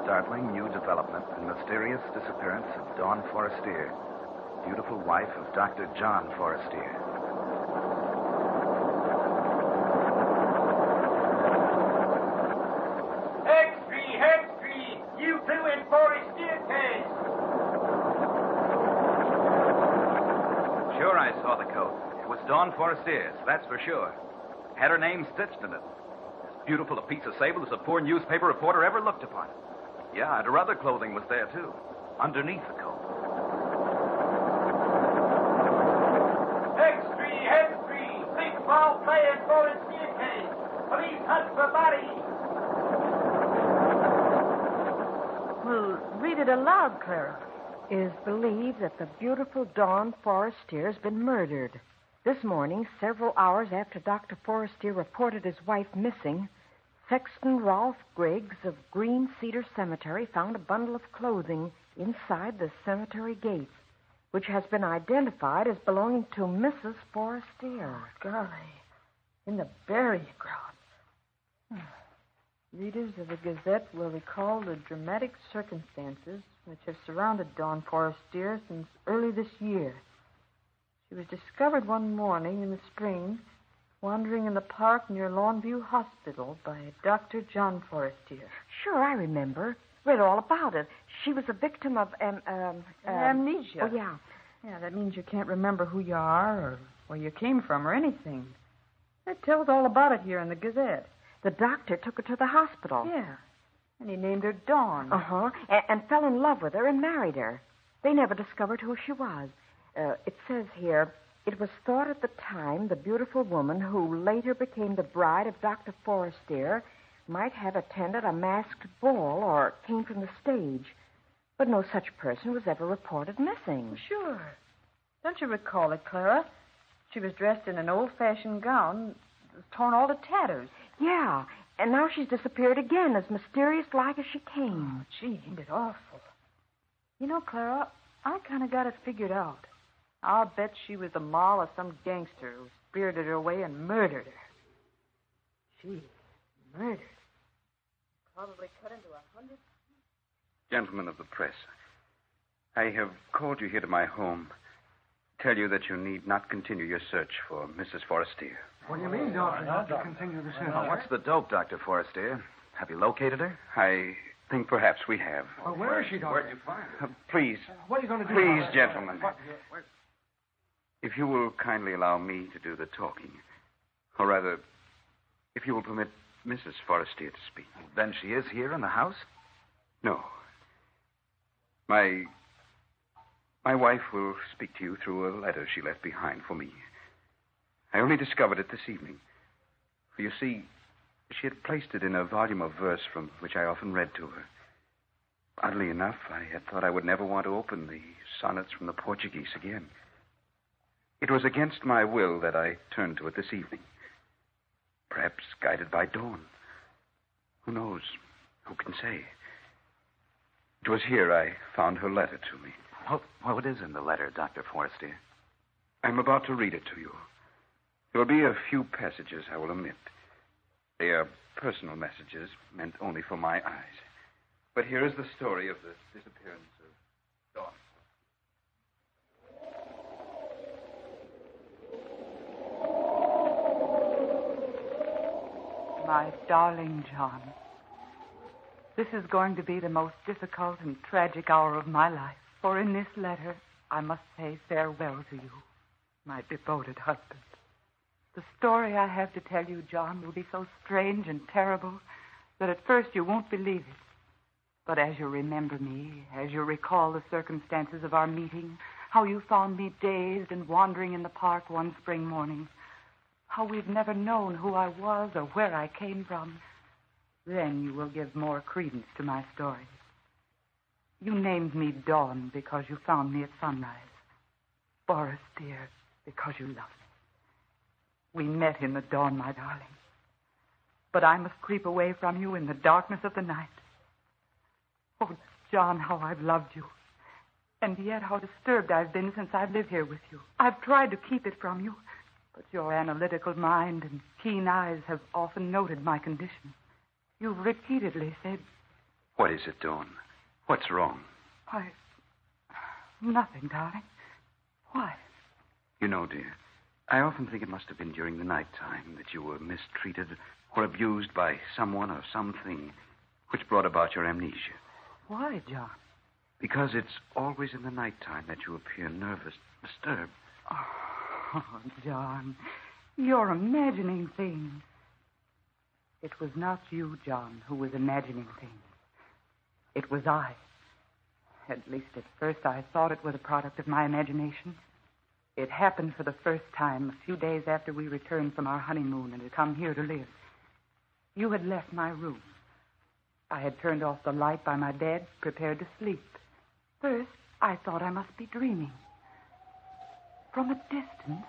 Startling new development and mysterious disappearance of Dawn Forestier, beautiful wife of Dr. John Forestier. Sure, I saw the coat. It was Dawn Forestier's, that's for sure. Had her name stitched in it. As beautiful a piece of sable as a poor newspaper reporter ever looked upon. Yeah, and her other clothing was there, too. Underneath the coat. Head 3, 6 ball players Forestier case. Police hunt for body. Well, read it aloud, Clara. Is believed that the beautiful Dawn Forestier has been murdered. This morning, several hours after Dr. Forestier reported his wife missing, Sexton Rolfe Griggs of Green Cedar Cemetery found a bundle of clothing inside the cemetery gate, which has been identified as belonging to Mrs. Forestier. Oh, golly. In the burial ground. Readers of the Gazette will recall the dramatic circumstances which have surrounded Dawn Forestier since early this year. She was discovered one morning in the spring, wandering in the park near Longview Hospital by Dr. John Forestier. Sure, I remember. Read all about it. She was a victim of amnesia. Oh, yeah. Yeah, that means you can't remember who you are or where you came from or anything. It tells all about it here in the Gazette. The doctor took her to the hospital. Yeah. And he named her Dawn. Uh-huh. And fell in love with her and married her. They never discovered who she was. It says here, it was thought at the time the beautiful woman who later became the bride of Dr. Forestier might have attended a masked ball or came from the stage. But no such person was ever reported missing. Sure. Don't you recall it, Clara? She was dressed in an old-fashioned gown that was torn all to tatters. Yeah, and now she's disappeared again, as mysterious-like as she came. Oh, gee, ain't it awful? You know, Clara, I kind of got it figured out. I'll bet she was the moll of some gangster who spirited her away and murdered her. Gee, murdered. Probably cut into 100... Gentlemen of the press, I have called you here to my home to tell you that you need not continue your search for Mrs. Forestier. What do you mean, Doctor, not to continue the search? Well, what's the dope, Dr. Forestier? Have you located her? I think perhaps we have. Well, where is she, Doctor? Where'd you find her? Please. What are you going to do? Please, gentlemen. If you will kindly allow me to do the talking, or rather, if you will permit Mrs. Forestier to speak. Then she is here in the house? No. My wife will speak to you through a letter she left behind for me. I only discovered it this evening. For you see, she had placed it in a volume of verse from which I often read to her. Oddly enough, I had thought I would never want to open the sonnets from the Portuguese again. It was against my will that I turned to it this evening. Perhaps guided by Dawn. Who knows? Who can say? It was here I found her letter to me. What is in the letter, Dr. Forestier? I'm about to read it to you. There will be a few passages I will omit. They are personal messages meant only for my eyes. But here is the story of the disappearance of Dawn. My darling John, this is going to be the most difficult and tragic hour of my life. For in this letter, I must say farewell to you, my devoted husband. The story I have to tell you, John, will be so strange and terrible that at first you won't believe it. But as you remember me, as you recall the circumstances of our meeting, how you found me dazed and wandering in the park one spring morning, how we've never known who I was or where I came from, then you will give more credence to my story. You named me Dawn because you found me at sunrise. Forestier because you loved me. We met in the dawn, my darling. But I must creep away from you in the darkness of the night. Oh, John, how I've loved you. And yet how disturbed I've been since I've lived here with you. I've tried to keep it from you, but your analytical mind and keen eyes have often noted my condition. You've repeatedly said... What is it, Dawn? What's wrong? Nothing, darling. Why? You know, dear, I often think it must have been during the night time that you were mistreated or abused by someone or something which brought about your amnesia. Why, John? Because it's always in the night time that you appear nervous, disturbed. Oh, John, you're imagining things. It was not you, John, who was imagining things. It was I. At least at first I thought it was a product of my imagination. It happened for the first time a few days after we returned from our honeymoon and had come here to live. You had left my room. I had turned off the light by my bed, prepared to sleep. First, I thought I must be dreaming. From a distance,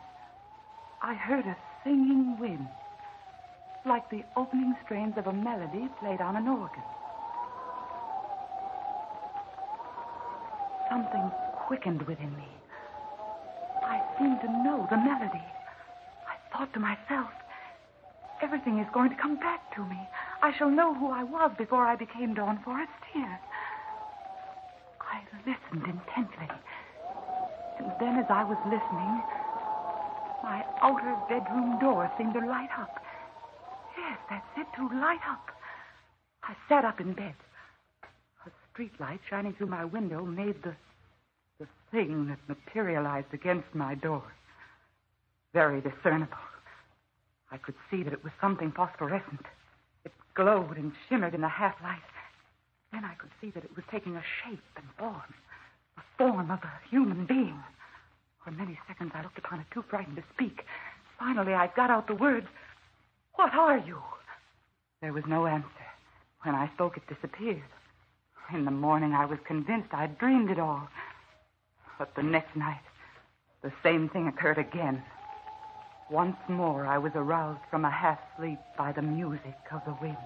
I heard a singing wind, like the opening strains of a melody played on an organ. Something quickened within me. I seemed to know the melody. I thought to myself, everything is going to come back to me. I shall know who I was before I became Dawn Forestier. I listened intently. And then as I was listening, my outer bedroom door seemed to light up. Yes, that's it, to light up. I sat up in bed. A street light shining through my window made the thing that materialized against my door very discernible. I could see that it was something phosphorescent. It glowed and shimmered in the half-light. Then I could see that it was taking a shape and form, the form of a human being. For many seconds I looked upon it, too frightened to speak. Finally, I got out the words, "What are you?" There was no answer. When I spoke, it disappeared. In the morning, I was convinced I'd dreamed it all. But the next night, the same thing occurred again. Once more, I was aroused from a half-sleep by the music of the wind.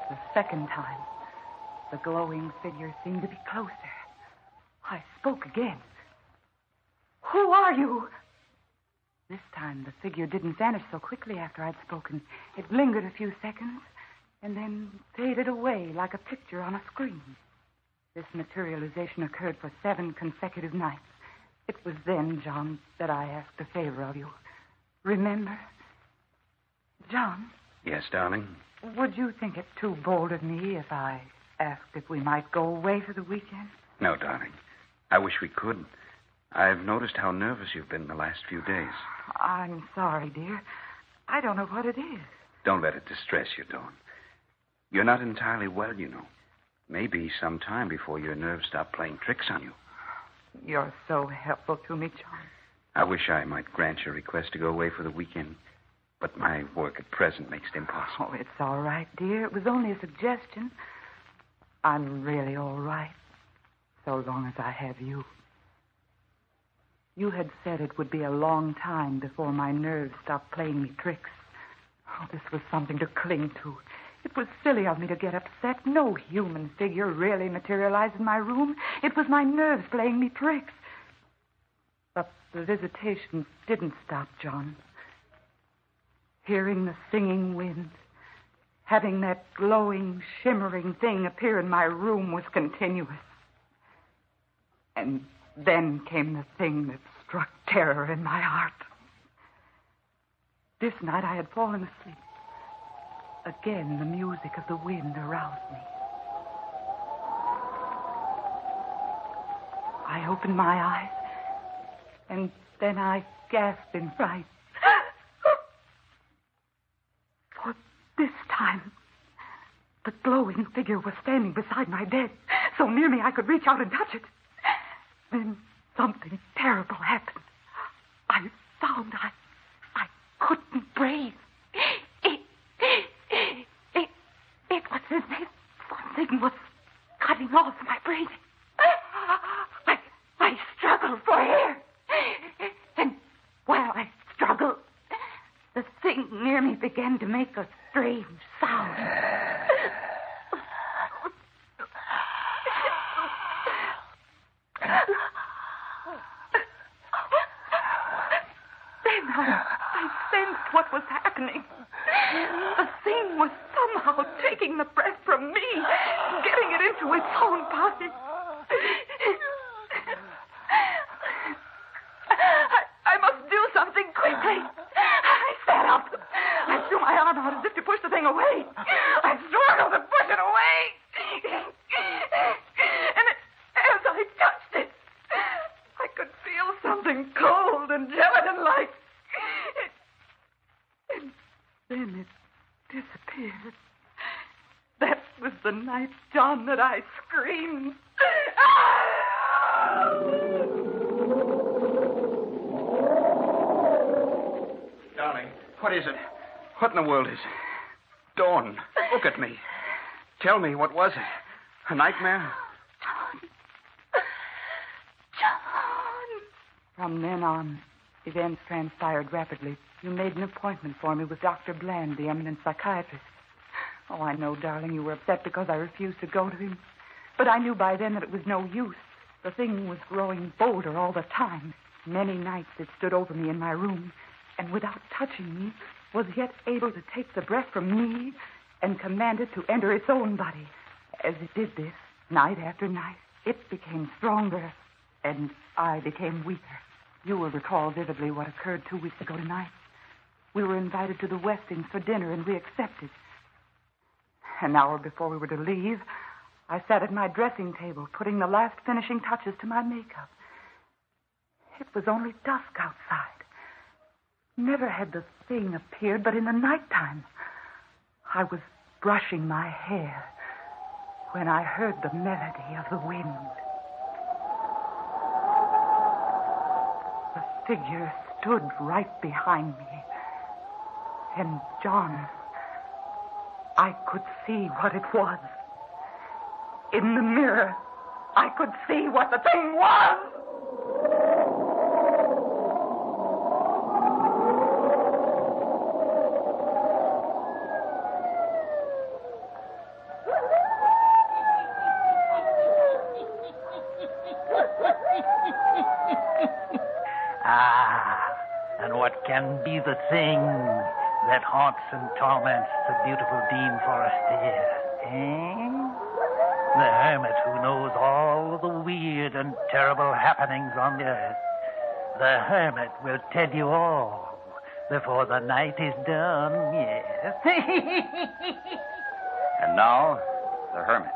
The second time, the glowing figure seemed to be closer. I spoke again. "Who are you?" This time, the figure didn't vanish so quickly after I'd spoken. It lingered a few seconds and then faded away like a picture on a screen. This materialization occurred for 7 consecutive nights. It was then, John, that I asked a favor of you. Remember? John? Yes, darling? Would you think it too bold of me if I asked if we might go away for the weekend? No, darling. I wish we could. I've noticed how nervous you've been the last few days. I'm sorry, dear. I don't know what it is. Don't let it distress you, Dawn. You're not entirely well, you know. Maybe some time before your nerves stop playing tricks on you. You're so helpful to me, John. I wish I might grant your request to go away for the weekend, but my work at present makes it impossible. Oh, it's all right, dear. It was only a suggestion. I'm really all right, so long as I have you. You had said it would be a long time before my nerves stopped playing me tricks. Oh, this was something to cling to. It was silly of me to get upset. No human figure really materialized in my room. It was my nerves playing me tricks. But the visitation didn't stop, John. Hearing the singing wind, having that glowing, shimmering thing appear in my room was continuous. And then came the thing that struck terror in my heart. This night I had fallen asleep. Again, the music of the wind aroused me. I opened my eyes, and then I gasped in fright. For this time, the glowing figure was standing beside my bed, so near me I could reach out and touch it. Then something terrible happened. I found I couldn't breathe. Something was cutting off my breathing. I struggled for air. And while I struggled, the thing near me began to make a strange sound. Then I sensed what was happening. The thing was somehow taking the breath from me, getting it into its own body. I must do something quickly. I sat up. I threw my arm out as if to push the thing away. I struggled to push it away. And as I touched it, something cold and gelatin-like. And then it disappeared. That was the night, John, that I screamed. Darling, what is it? What in the world is it? Dawn, look at me. Tell me, what was it? A nightmare? John. From then on, events transpired rapidly. You made an appointment for me with Dr. Bland, the eminent psychiatrist. Oh, I know, darling, you were upset because I refused to go to him. But I knew by then that it was no use. The thing was growing bolder all the time. Many nights it stood over me in my room, and without touching me, was yet able to take the breath from me and command it to enter its own body. As it did this, night after night, it became stronger, and I became weaker. You will recall vividly what occurred 2 weeks ago tonight. We were invited to the Westings for dinner, and we accepted. An hour before we were to leave, I sat at my dressing table, putting the last finishing touches to my makeup. It was only dusk outside. Never had the thing appeared but in the nighttime. I was brushing my hair when I heard the melody of the wind. The figure stood right behind me. And John, I could see what it was. In the mirror, I could see what the thing was. And what can be the thing that haunts and torments the beautiful Dean Forestier? The hermit who knows all the weird and terrible happenings on the earth. The hermit will tell you all before the night is done, yes. And now, the hermit.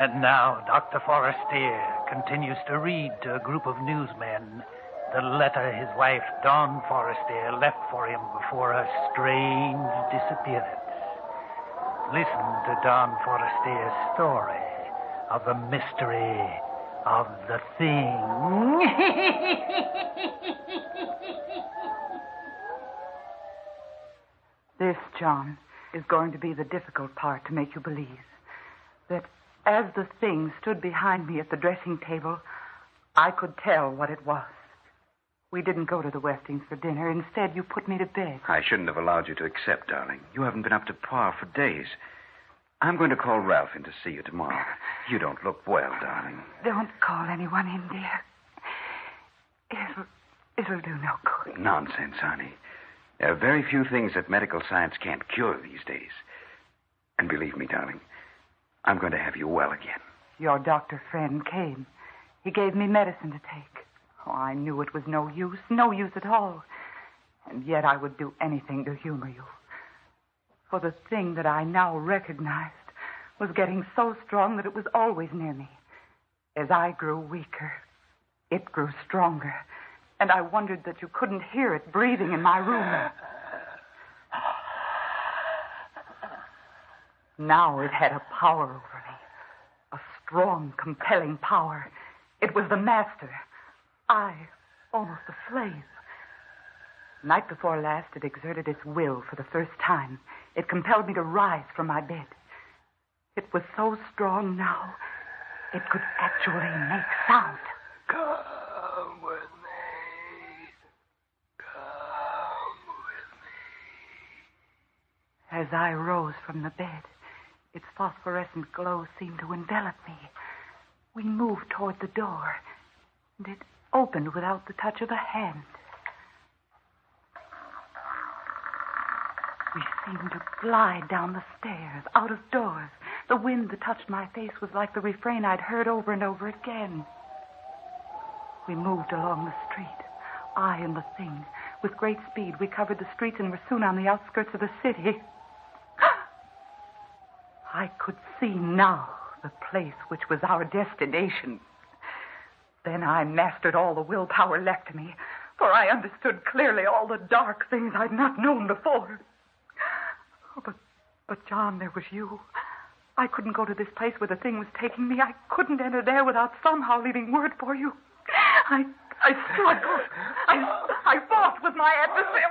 And now Dr. Forestier continues to read to a group of newsmen the letter his wife, Dawn Forestier, left for him before her strange disappearance. Listen to Dawn Forestier's story of the mystery of the thing. This, John, is going to be the difficult part to make you believe. That as the thing stood behind me at the dressing table, I could tell what it was. We didn't go to the Westings for dinner. Instead, you put me to bed. I shouldn't have allowed you to accept, darling. You haven't been up to par for days. I'm going to call Ralph in to see you tomorrow. You don't look well, darling. Don't call anyone in, dear. It'll do no good. Nonsense, honey. There are very few things that medical science can't cure these days. And believe me, darling, I'm going to have you well again. Your doctor friend came. He gave me medicine to take. Oh, I knew it was no use at all. And yet I would do anything to humor you. For the thing that I now recognized was getting so strong that it was always near me. As I grew weaker, it grew stronger. And I wondered that you couldn't hear it breathing in my room. Now it had a power over me. A strong, compelling power. It was the master. I, almost a slave. Night before last, it exerted its will for the first time. It compelled me to rise from my bed. It was so strong now, it could actually make sound. Come with me. Come with me. As I rose from the bed, its phosphorescent glow seemed to envelop me. We moved toward the door, and it opened without the touch of a hand. We seemed to glide down the stairs, out of doors. The wind that touched my face was like the refrain I'd heard over and over again. We moved along the street, I and the thing. With great speed, we covered the streets and were soon on the outskirts of the city. I could see now. the place which was our destination. Then I mastered all the willpower left to me, for I understood clearly all the dark things I'd not known before. Oh, but John, there was you. I couldn't go to this place where the thing was taking me. I couldn't enter there without somehow leaving word for you. I struggled. I fought with my adversary.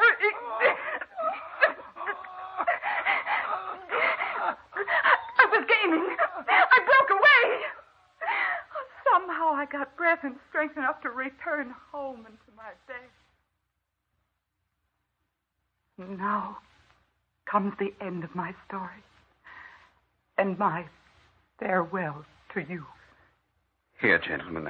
I was gaining. I broke away. Somehow I got breath and strength enough to return home into my bed. Now comes the end of my story and my farewell to you. Here, gentlemen,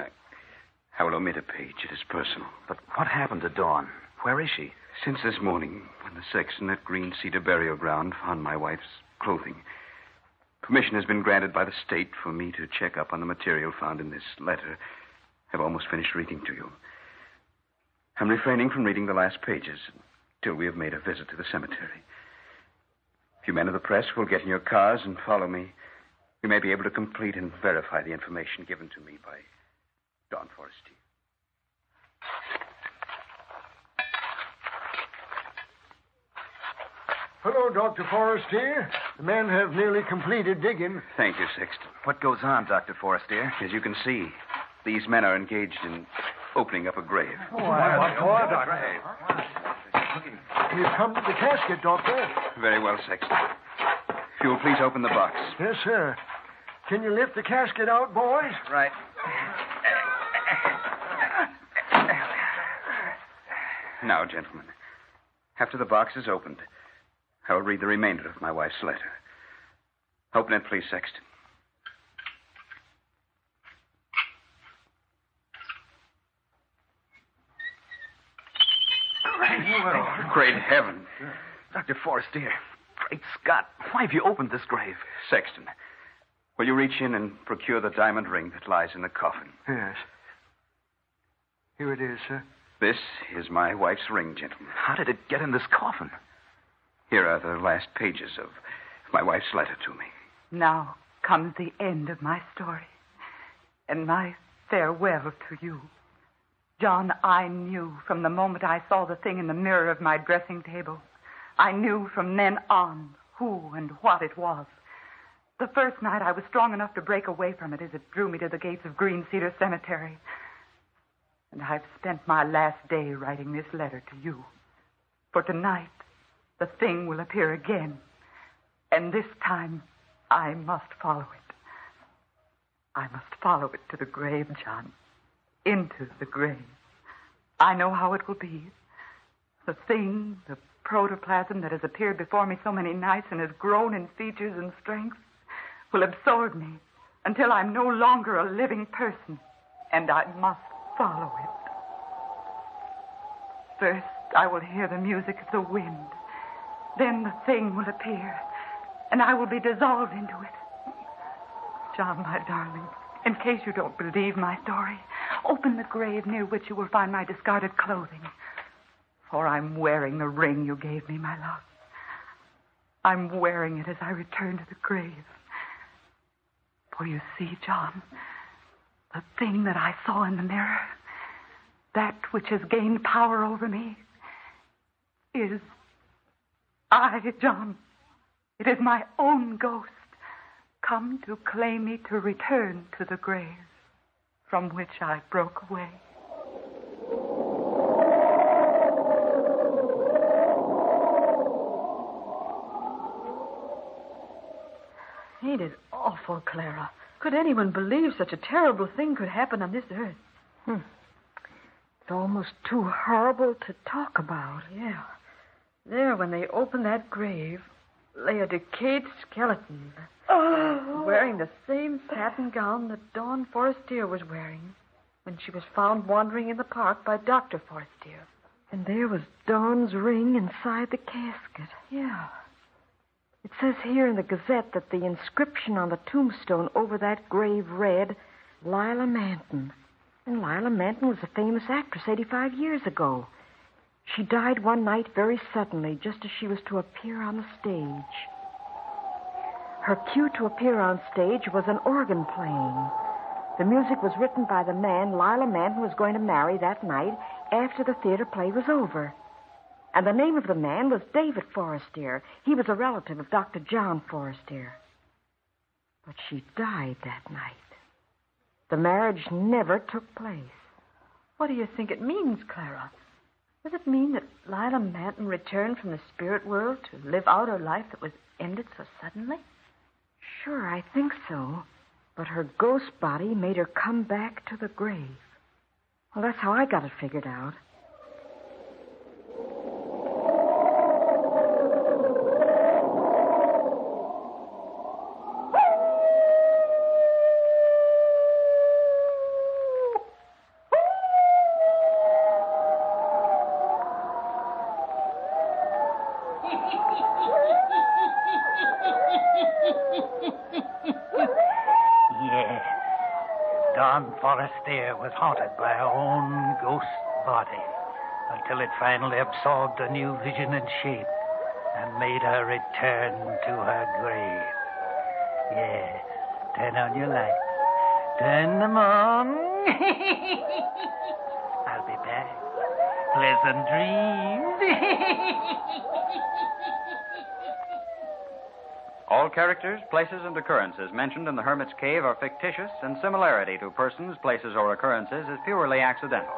I will omit a page. It is personal. But what happened to Dawn? Where is she? Since this morning, when the sexton at Green Cedar Burial Ground found my wife's clothing, permission has been granted by the state for me to check up on the material found in this letter. I've almost finished reading to you. I'm refraining from reading the last pages till we have made a visit to the cemetery. If you men of the press will get in your cars and follow me, we may be able to complete and verify the information given to me by Dawn Forestier. Hello, Dr. Forestier. The men have nearly completed digging. Thank you, Sexton. What goes on, Dr. Forestier? As you can see, these men are engaged in opening up a grave. What for, Doctor? We've come to the casket, Doctor. Very well, Sexton. If you will please open the box. Yes, sir. Can you lift the casket out, boys? Right. Now, gentlemen, after the box is opened, I will read the remainder of my wife's letter. Open it, please, Sexton. Great heaven. Dr. Forestier, great Scott, why have you opened this grave? Sexton, will you reach in and procure the diamond ring that lies in the coffin? Yes. Here it is, sir. This is my wife's ring, gentlemen. How did it get in this coffin? Here are the last pages of my wife's letter to me. Now comes the end of my story and my farewell to you. John, I knew from the moment I saw the thing in the mirror of my dressing table. I knew from then on who and what it was. The first night I was strong enough to break away from it as it drew me to the gates of Green Cedar Cemetery. And I've spent my last day writing this letter to you. For tonight, the thing will appear again. And this time, I must follow it. I must follow it to the grave, John. Into the grave. I know how it will be. The thing, the protoplasm that has appeared before me so many nights and has grown in features and strength, will absorb me until I'm no longer a living person, and I must follow it. First, I will hear the music of the wind. Then the thing will appear, and I will be dissolved into it. John, my darling, in case you don't believe my story, open the grave near which you will find my discarded clothing. For I'm wearing the ring you gave me, my love. I'm wearing it as I return to the grave. For you see, John, the thing that I saw in the mirror, that which has gained power over me, is I, John. It is my own ghost, come to claim me to return to the grave from which I broke away. Ain't it awful, Clara? Could anyone believe such a terrible thing could happen on this earth? It's almost too horrible to talk about. Yeah. There, when they opened that grave, lay a decayed skeleton. Wearing the same satin gown that Dawn Forestier was wearing when she was found wandering in the park by Dr. Forestier. And there was Dawn's ring inside the casket. Yeah. It says here in the Gazette that the inscription on the tombstone over that grave read, Lila Manton. And Lila Manton was a famous actress 85 years ago. She died one night very suddenly, just as she was to appear on the stage. Her cue to appear on stage was an organ playing. The music was written by the man Lila Manton was going to marry that night after the theater play was over. And the name of the man was David Forestier. He was a relative of Dr. John Forestier. But she died that night. The marriage never took place. What do you think it means, Clara? Does it mean that Lila Manton returned from the spirit world to live out her life that was ended so suddenly? Sure, I think so. But her ghost body made her come back to the grave. Well, that's how I got it figured out. Yes. Don Forestier was haunted by her own ghost body until it finally absorbed a new vision and shape and made her return to her grave. Yes. Turn on your lights. Turn them on. I'll be back. Pleasant dreams. All characters, places, and occurrences mentioned in The Hermit's Cave are fictitious, and similarity to persons, places, or occurrences is purely accidental.